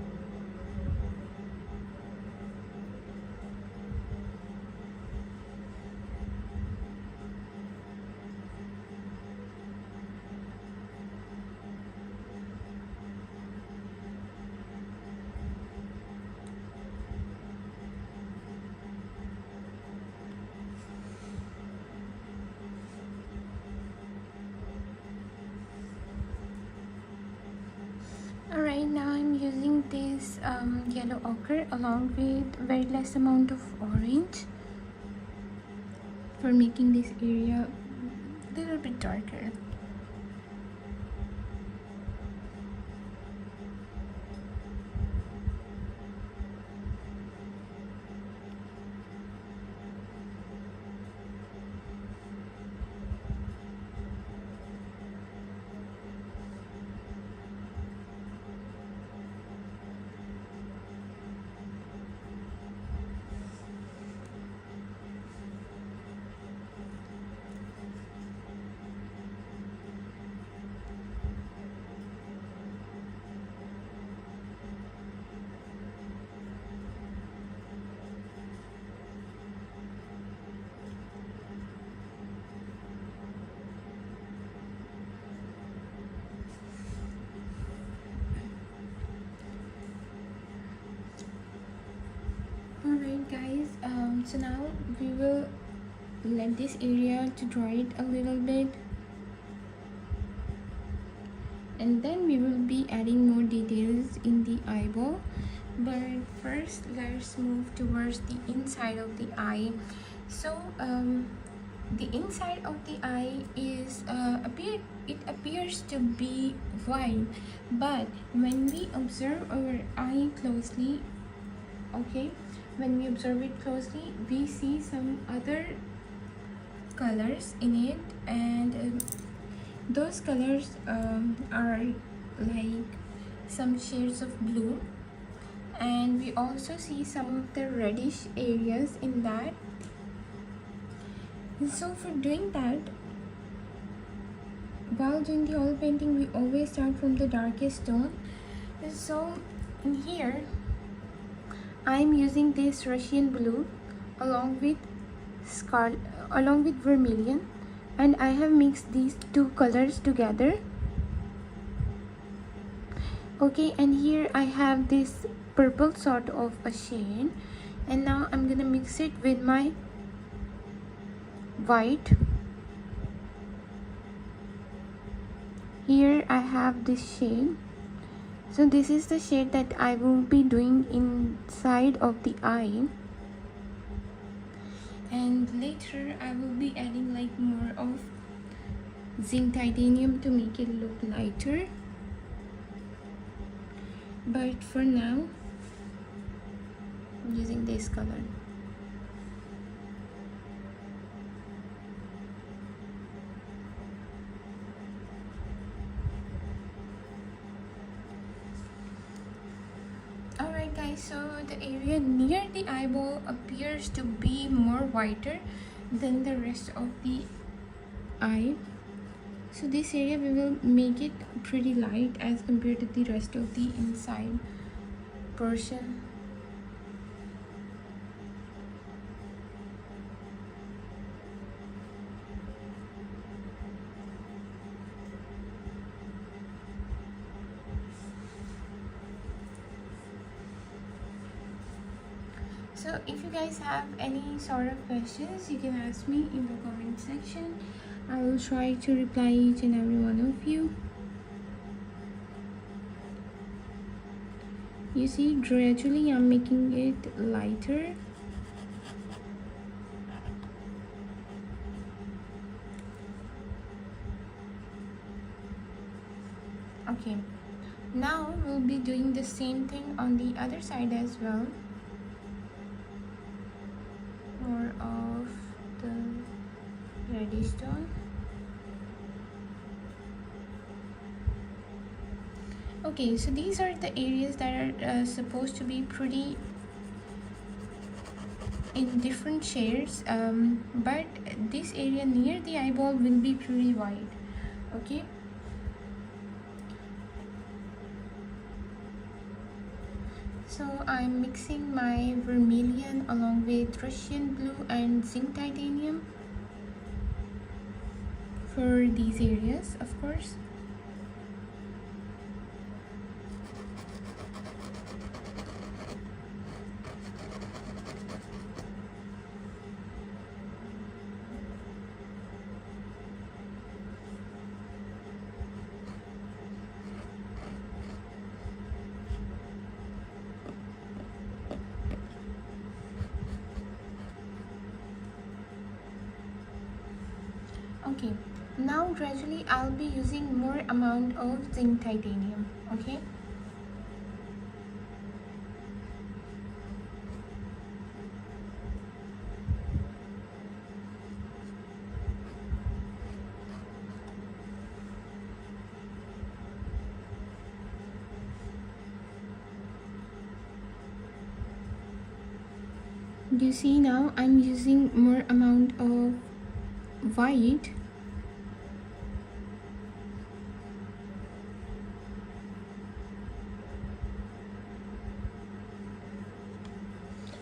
Alright, now I'm using this yellow ochre along with very less amount of orange for making this area a little bit darker. Alright guys, so now we will let this area to dry it a little bit, and then we will be adding more details in the eyeball. But first let's move towards the inside of the eye. So the inside of the eye is it appears to be white, but when we observe our eye closely, okay, when we observe it closely, we see some other colors in it, and those colors are like some shades of blue, and we also see some of the reddish areas in that. So for doing that, while doing the oil painting, we always start from the darkest tone. So in here I'm using this Russian blue along with vermilion, and I have mixed these two colors together. Okay, and here I have this purple sort of a shade. And now I'm gonna mix it with my white. Here I have this shade. So this is the shade that I will be doing inside of the eye. And later I will be adding like more of zinc titanium to make it look lighter. But for now, I'm using this color. Alright guys, so the area near the eyeball appears to be more whiter than the rest of the eye. So this area we will make it pretty light as compared to the rest of the inside portion. So if you guys have any sort of questions, you can ask me in the comment section. I will try to reply each and every one of you. You see, gradually I'm making it lighter. Okay, now we'll be doing the same thing on the other side as well. More of the reddish tone. Okay, so these are the areas that are supposed to be pretty in different shades, but this area near the eyeball will be pretty white. Okay, so I'm mixing my vermilion along with Russian blue and zinc titanium for these areas, of course. Okay, now gradually I'll be using more amount of zinc titanium. Okay, you see now I'm using more amount of white.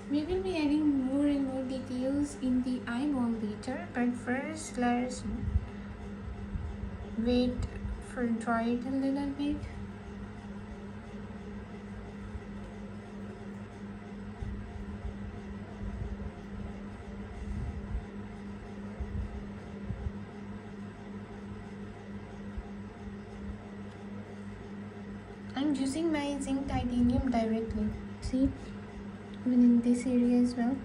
We will be adding more and more details in the eyeball later, but first let's wait for dry it a little bit. I'm using my zinc titanium directly. See, even in this area as well.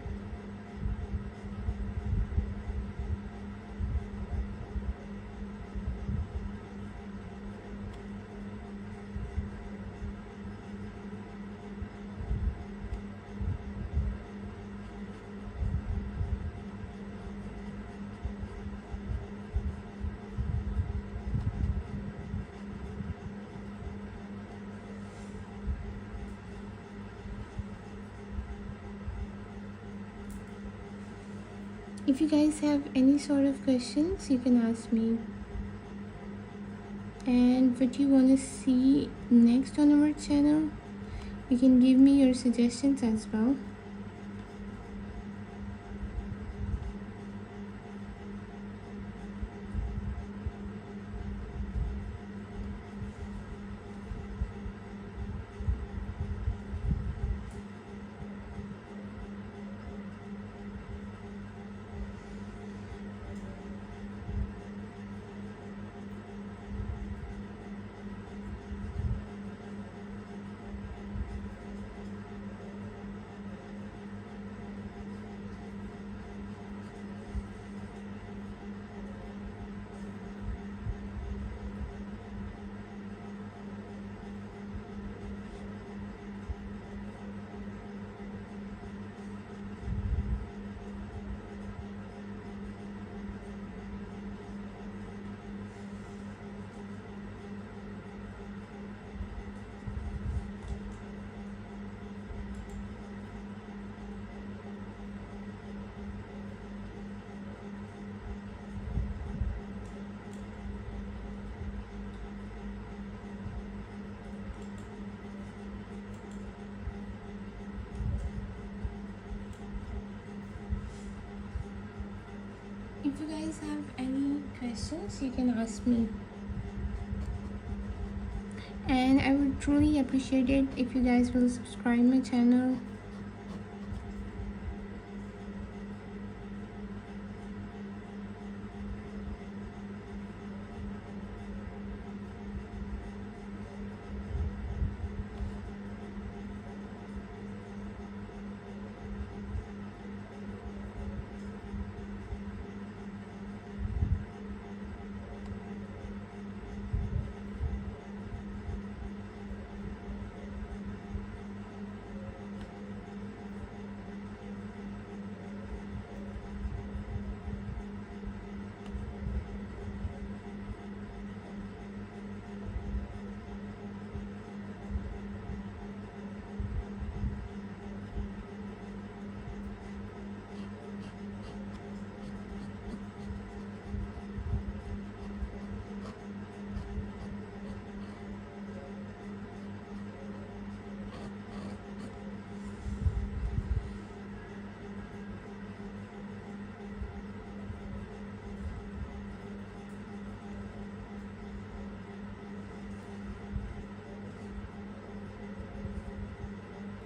If you guys have any sort of questions, you can ask me. And what you want to see next on our channel, you can give me your suggestions as well. guys have any questions, you can ask me. And I would truly appreciate it if you guys will subscribe my channel.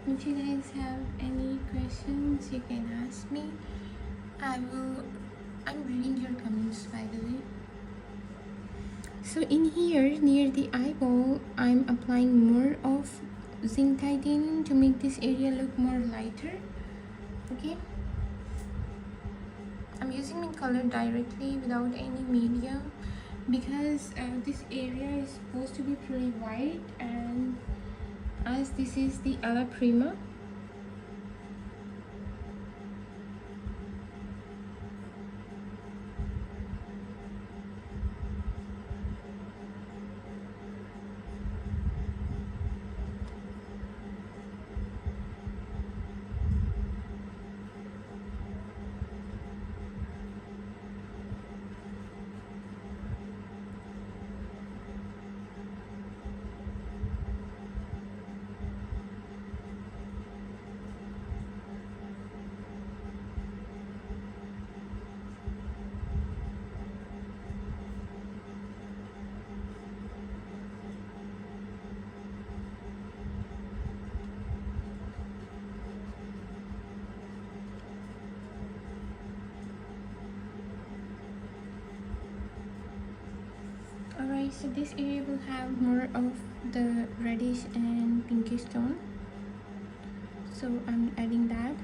If you guys have any questions, you can ask me. I'm reading your comments, by the way. So in here near the eyeball, I'm applying more of zinc titanium to make this area look more lighter. Okay, I'm using my color directly without any medium because this area is supposed to be pretty white, and as this is the ala prima, alright, so this area will have more of the reddish and pinkish tone, so I'm adding that.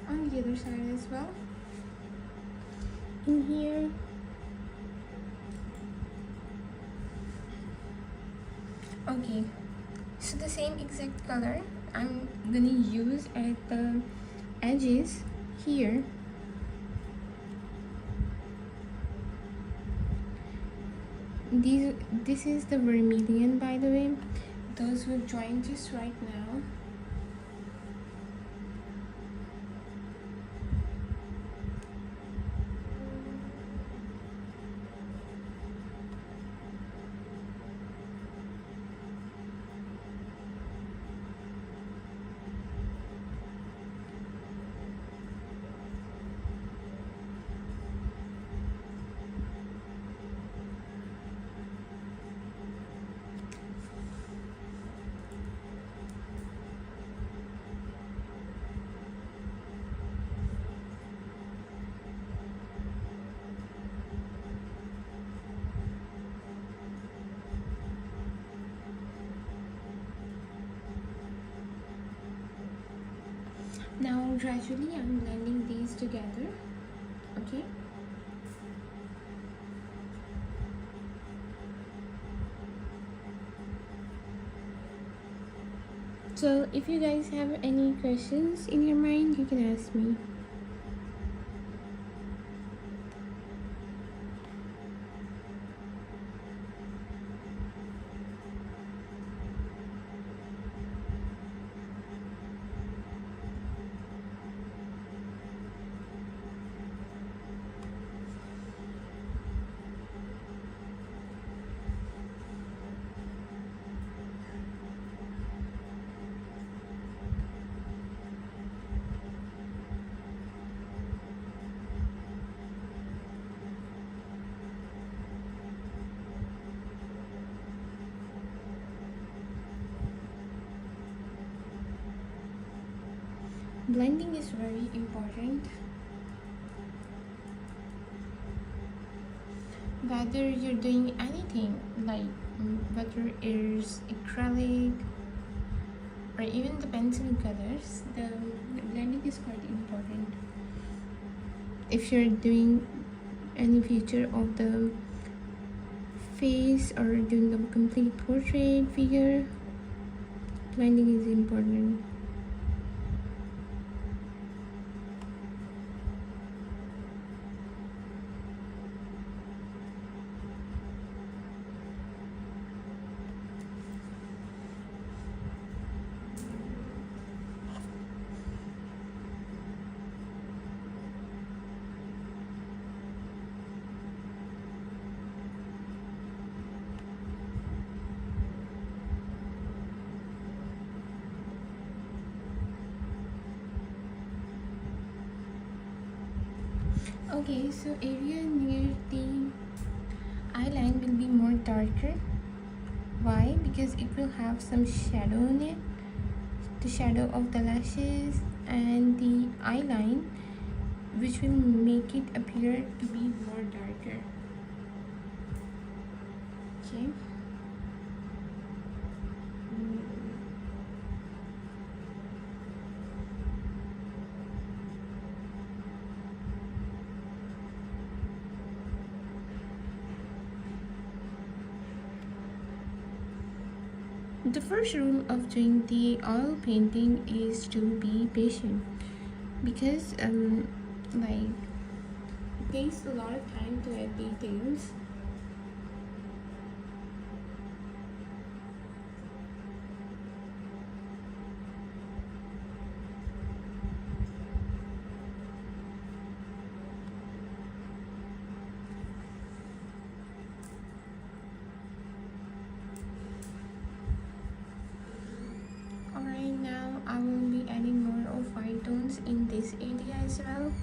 On the other side as well. In here, okay, so the same exact color I'm gonna use at the edges here. This is the vermilion, by the way, those who have joined just right now. Now gradually I'm blending these together. Okay, so if you guys have any questions in your mind, you can ask me. Blending is very important. Whether you're doing anything like whether it's acrylic or even the pencil colors, the blending is quite important. If you're doing any feature of the face or doing a complete portrait figure, blending is important. Okay, so area near the eyeline will be more darker. Why? Because it will have some shadow in it, the shadow of the lashes and the eyeline, which will make it appear to be more darker. Okay. The first rule of doing the oil painting is to be patient, because like it takes a lot of time to add details. Alright, now I will be adding more of white tones in this area as well.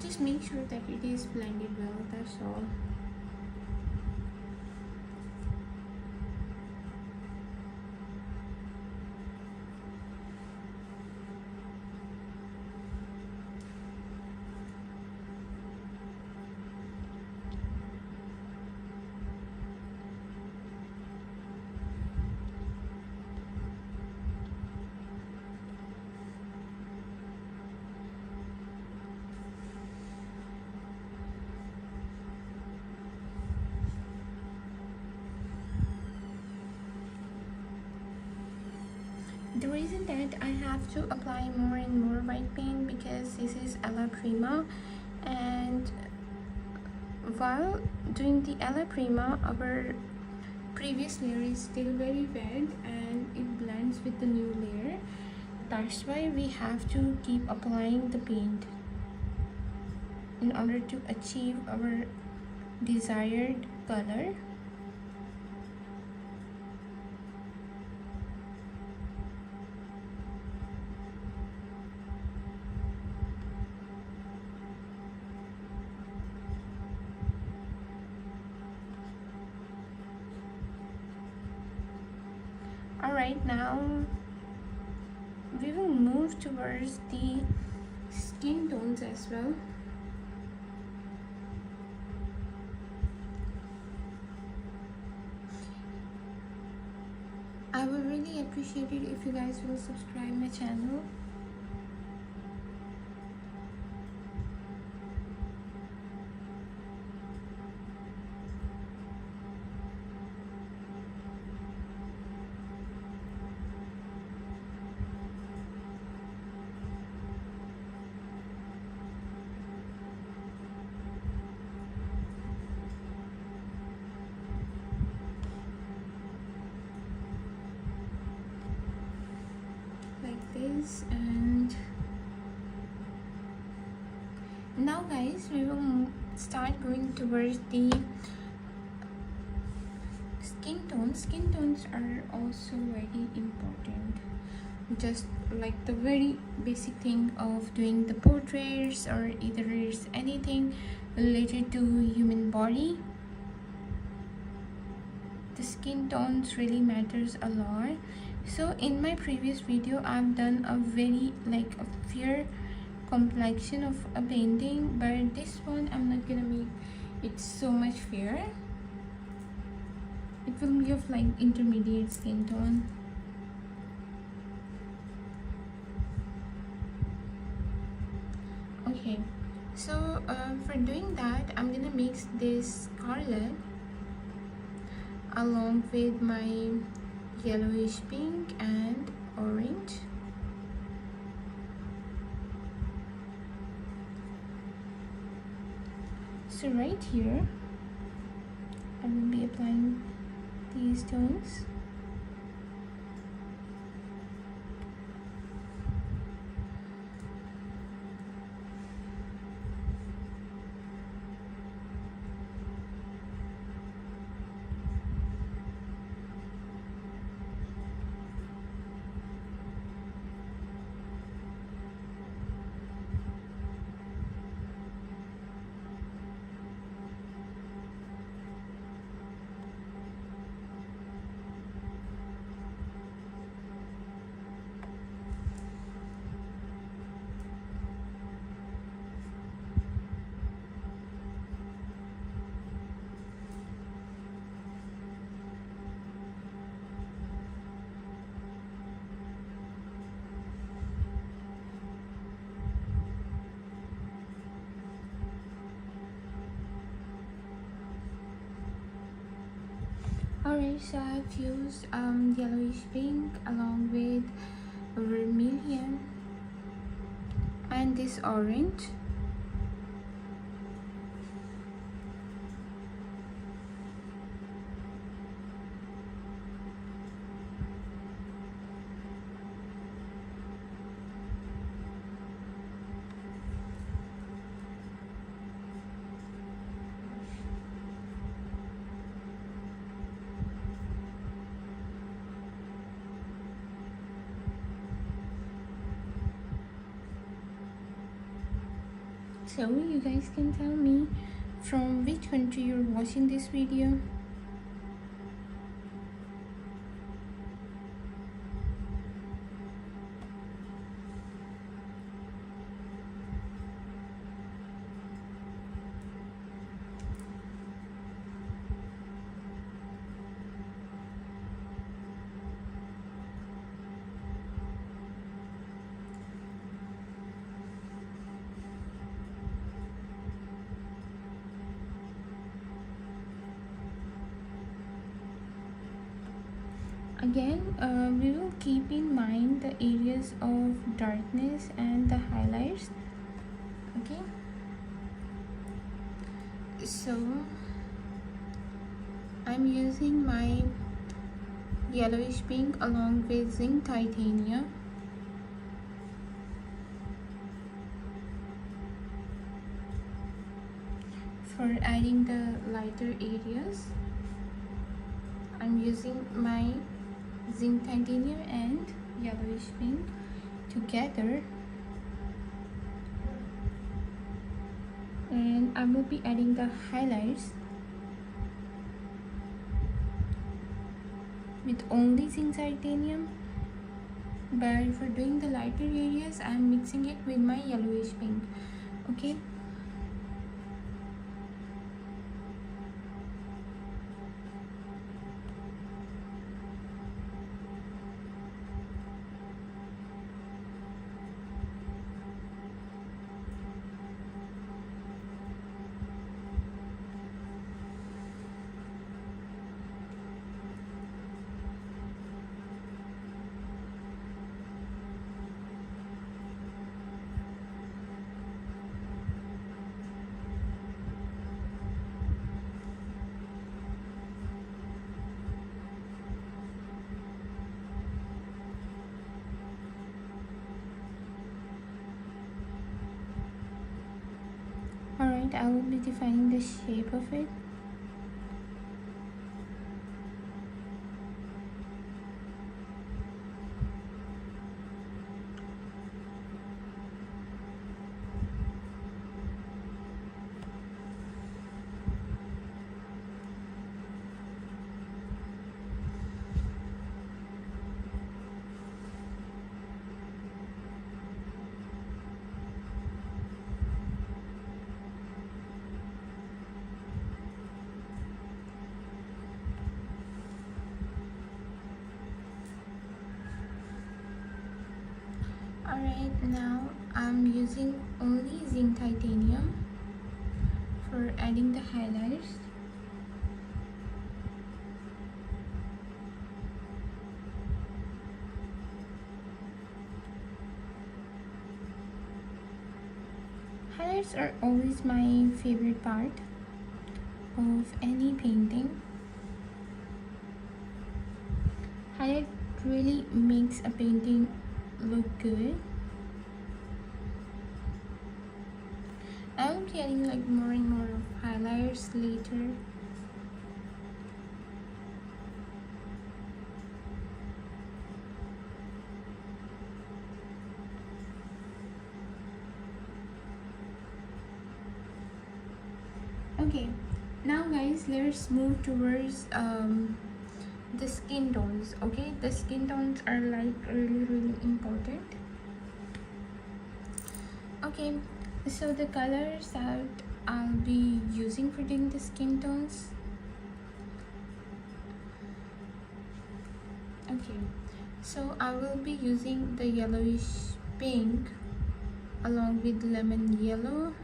Just make sure that it is blended well, that's all. The reason that I have to apply more and more white paint because this is alla prima, and while doing the alla prima, our previous layer is still very wet and it blends with the new layer. That's why we have to keep applying the paint in order to achieve our desired color. Alright, now we will move towards the skin tones as well. I would really appreciate it if you guys will subscribe my channel. This, and now guys we will start going towards the skin tones. Skin tones are also very important. just like the very basic thing of doing the portraits, or either it's anything related to human body. The skin tones really matters a lot. So in my previous video I've done a very like a fair complexion of a painting, but this one I'm not gonna make it so much fair. It will be of like intermediate skin tone. Okay, so for doing that I'm gonna mix this scarlet along with my yellowish pink and orange. So right here I will be applying these tones. Alright, so I've used yellowish pink along with vermilion and this orange. So you guys can tell me from which country you're watching this video. Again, we will keep in mind the areas of darkness and the highlights. Okay, so I'm using my yellowish pink along with zinc titanium. For adding the lighter areas, I'm using my zinc titanium and yellowish pink together, and I will be adding the highlights with only zinc titanium, but for doing the lighter areas I'm mixing it with my yellowish pink. Okay, alright, I will be defining the shape of it. Alright, now I'm using only zinc titanium for adding the highlights. Highlights are always my favorite part of any painting. Highlight really makes a painting look good. I'm getting like more and more of highlights later. Okay, now guys, let's move towards the skin tones. Okay, the skin tones are like really important. Okay, so the colors that I'll be using for doing the skin tones. Okay, so I will be using the yellowish pink along with lemon yellow,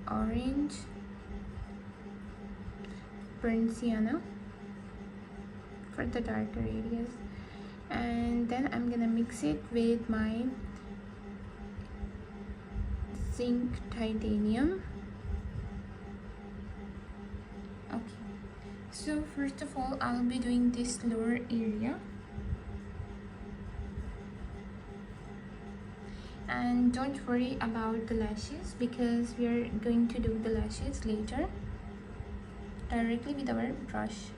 orange, burnt sienna for the darker areas, and then I'm gonna mix it with my zinc titanium. Okay, so first of all I'll be doing this lower area, and don't worry about the lashes because we are going to do the lashes later directly with our brush.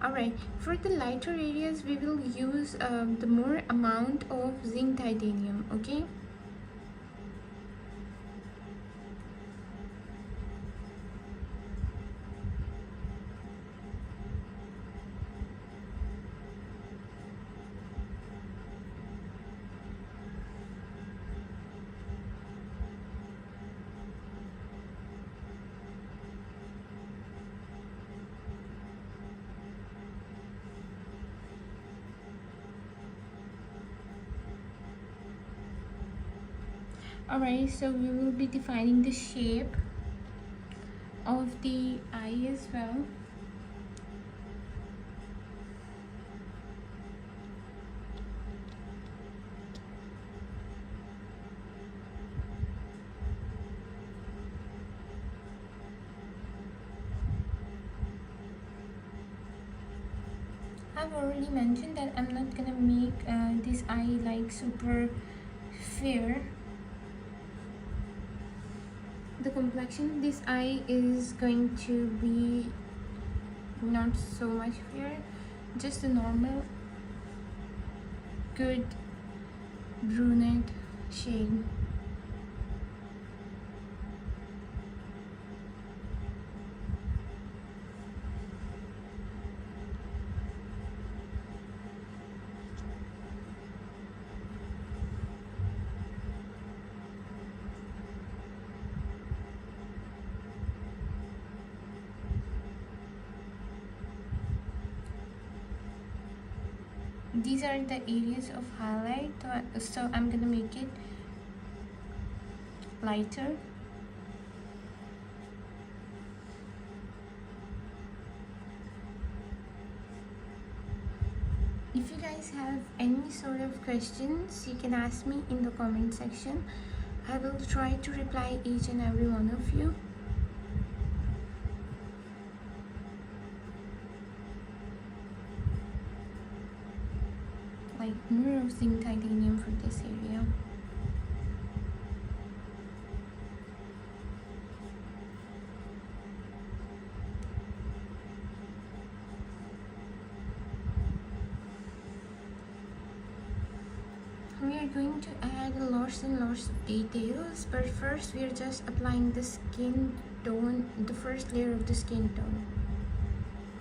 Alright, for the lighter areas we will use the more amount of zinc titanium. Okay, alright, so we will be defining the shape of the eye as well. I've already mentioned that I'm not gonna make this eye like super fair. The complexion of this eye is going to be not so much fair, just a normal good brunette shade. These are the areas of highlight, so I'm gonna make it lighter. If you guys have any sort of questions, you can ask me in the comment section. I will try to reply each and every one of you. Like more of zinc titanium for this area. We are going to add lots and lots of details, but first we are just applying the skin tone, the first layer of the skin tone.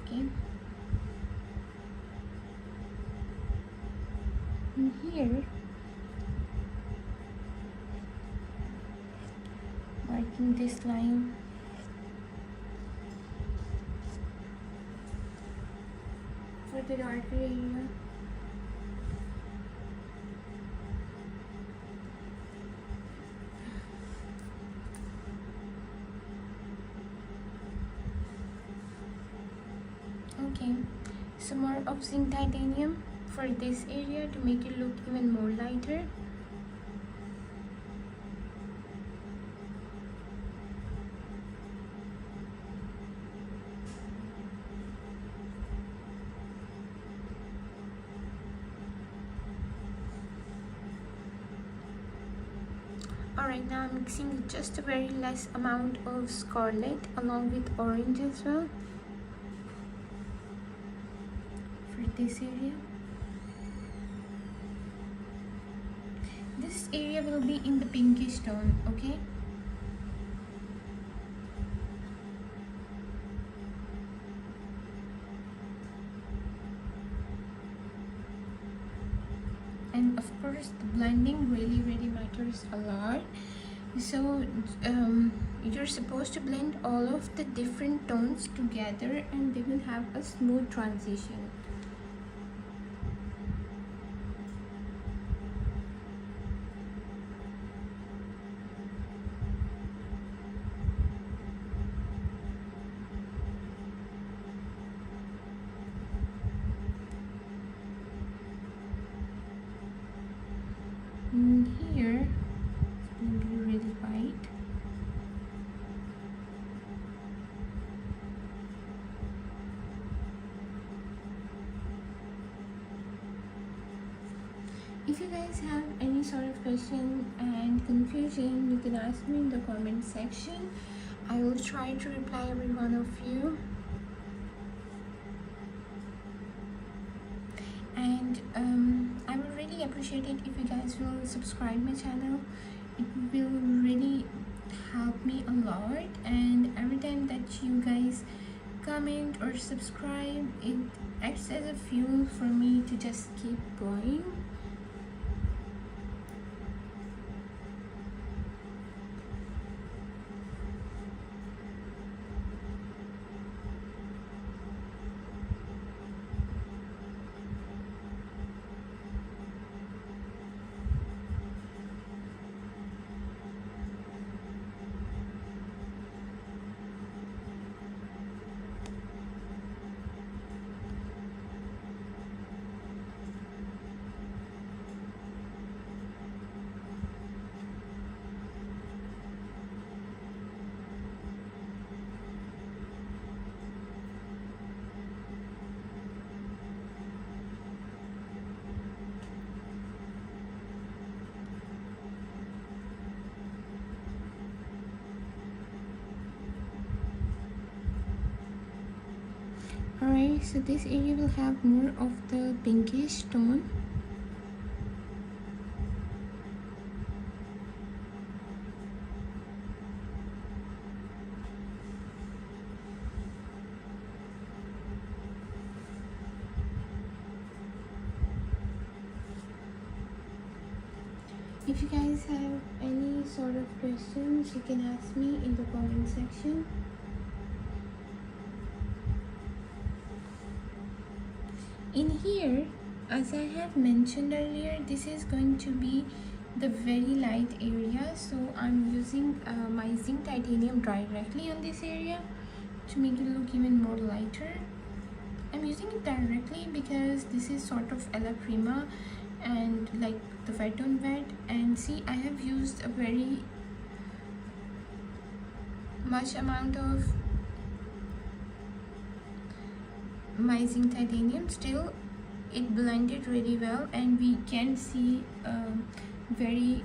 Okay, and here making this line. For the darker area, okay, some more of zinc titanium for this area to make it look even more lighter. Alright, now I'm mixing just a very less amount of scarlet along with orange as well for this area. This area will be in the pinkish tone, okay? And of course the blending really matters a lot. So you're supposed to blend all of the different tones together and they will have a smooth transition. Here it's going to be really white. If you guys have any sort of question and confusion, you can ask me in the comment section. I will try to reply every one of you. And I would really appreciate it if you guys will subscribe my channel. It will really help me a lot, and every time that you guys comment or subscribe, it acts as a fuel for me to just keep going. Alright, so this area will have more of the pinkish tone. If you guys have any sort of questions, you can ask me in the comment section. In here, as I have mentioned earlier, this is going to be the very light area, so I'm using my zinc titanium directly on this area to make it look even more lighter. I'm using it directly because this is sort of Ella Prima and like the wet on wet, and see, I have used a very much amount of my zinc titanium. Still it blended really well, and we can see very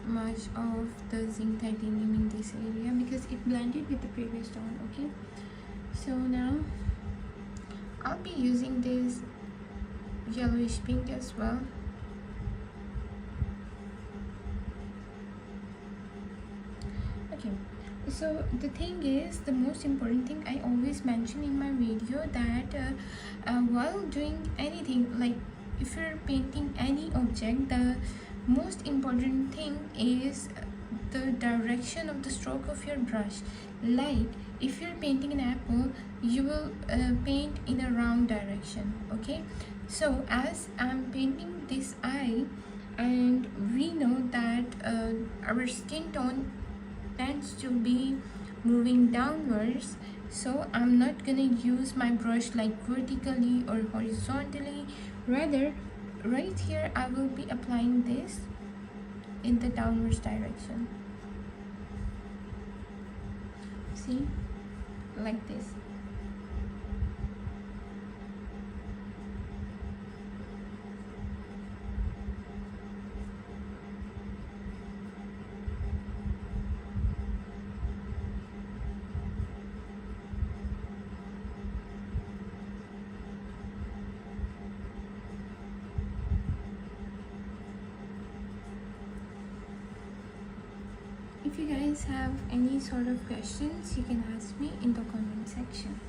much of the zinc titanium in this area because it blended with the previous tone. Okay, so now I'll be using this yellowish pink as well. Okay, so the thing is, the most important thing I always mention in my video that while doing anything, like if you're painting any object, the most important thing is the direction of the stroke of your brush. Like if you're painting an apple, you will paint in a round direction. Okay, so as I'm painting this eye, and we know that our skin tone tends to be moving downwards, so I'm not gonna use my brush like vertically or horizontally. Rather, right here I will be applying this in the downwards direction. See, like this. If you guys have any sort of questions, you can ask me in the comment section.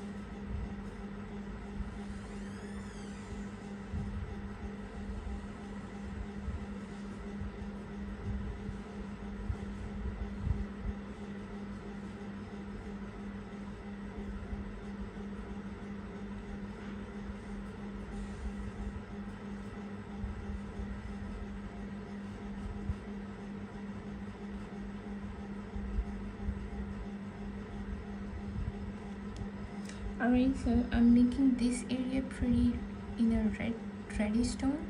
Alright, so I'm making this area pretty in a reddish tone,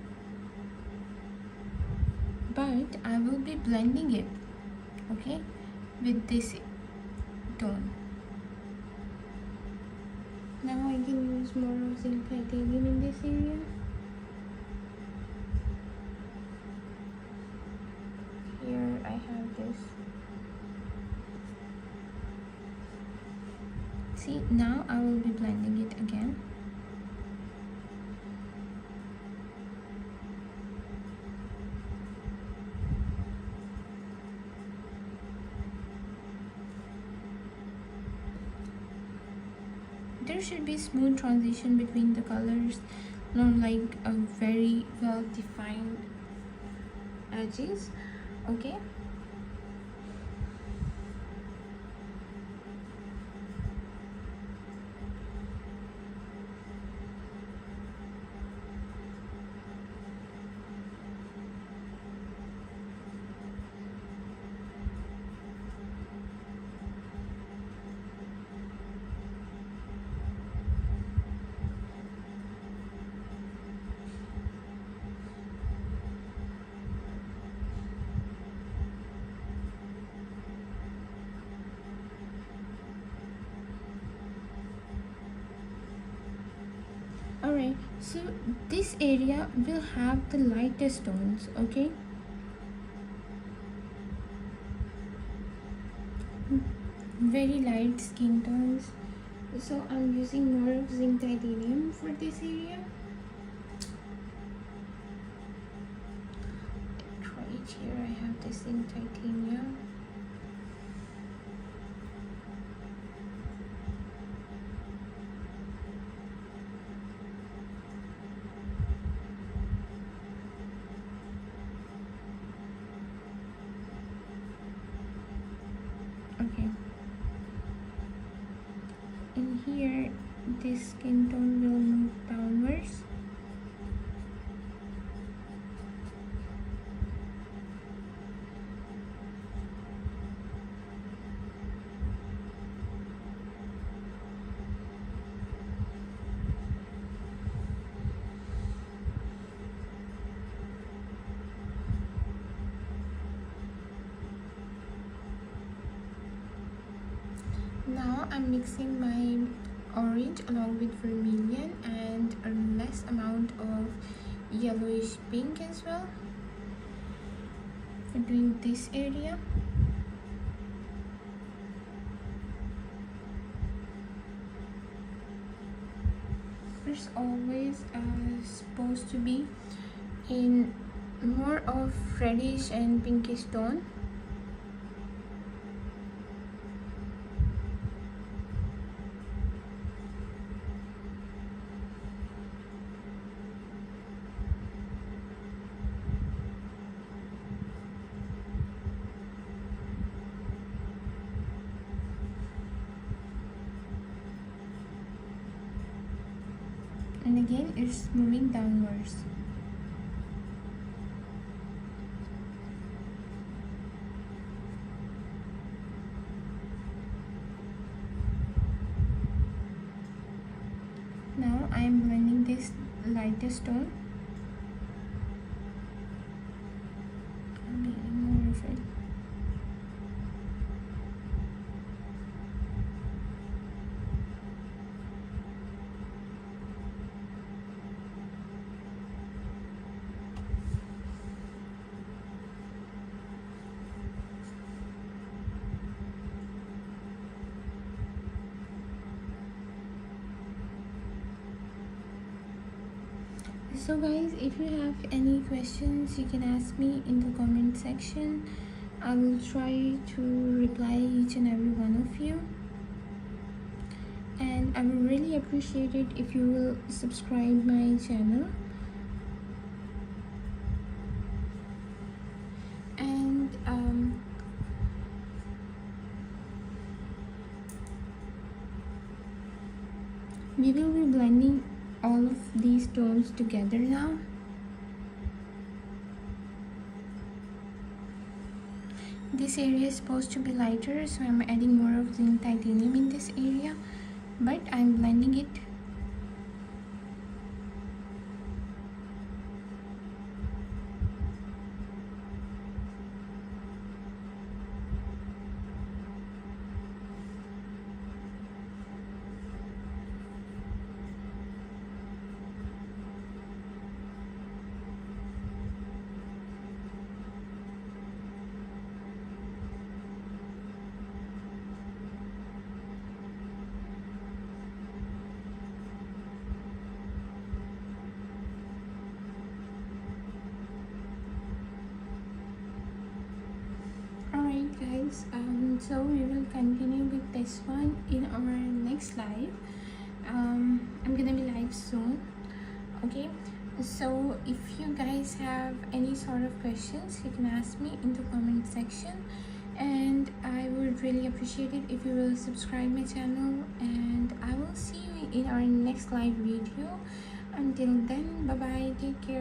but I will be blending it, okay, with this tone. Now I can use more of zinc titanium in this area. Here I have this. See, now I will be blending it again. There should be smooth transition between the colors, not like a very well defined edges. Okay. Alright, so this area will have the lightest tones, okay? Very light skin tones. So I'm using more of zinc titanium for this area. Right here I have this zinc titanium. Okay. And here this skin tone will move downwards. Now I'm mixing my orange along with vermilion and a less amount of yellowish pink as well for doing this area. It's always supposed to be in more of reddish and pinkish tone. and again it's moving downwards. Now I am blending this lightest tone. I'm adding more of it. So guys, if you have any questions, you can ask me in the comment section. I will try to reply each and every one of you, and I will really appreciate it if you will subscribe my channel. And we will be blending all of these tones together now. This area is supposed to be lighter, so I'm adding more of zinc titanium in this area, but I'm blending it. Alright guys, so we will continue with this one in our next live. I'm gonna be live soon. Okay, so if you guys have any sort of questions, you can ask me in the comment section, and I would really appreciate it if you will subscribe my channel, and I will see you in our next live video. Until then, bye bye, take care.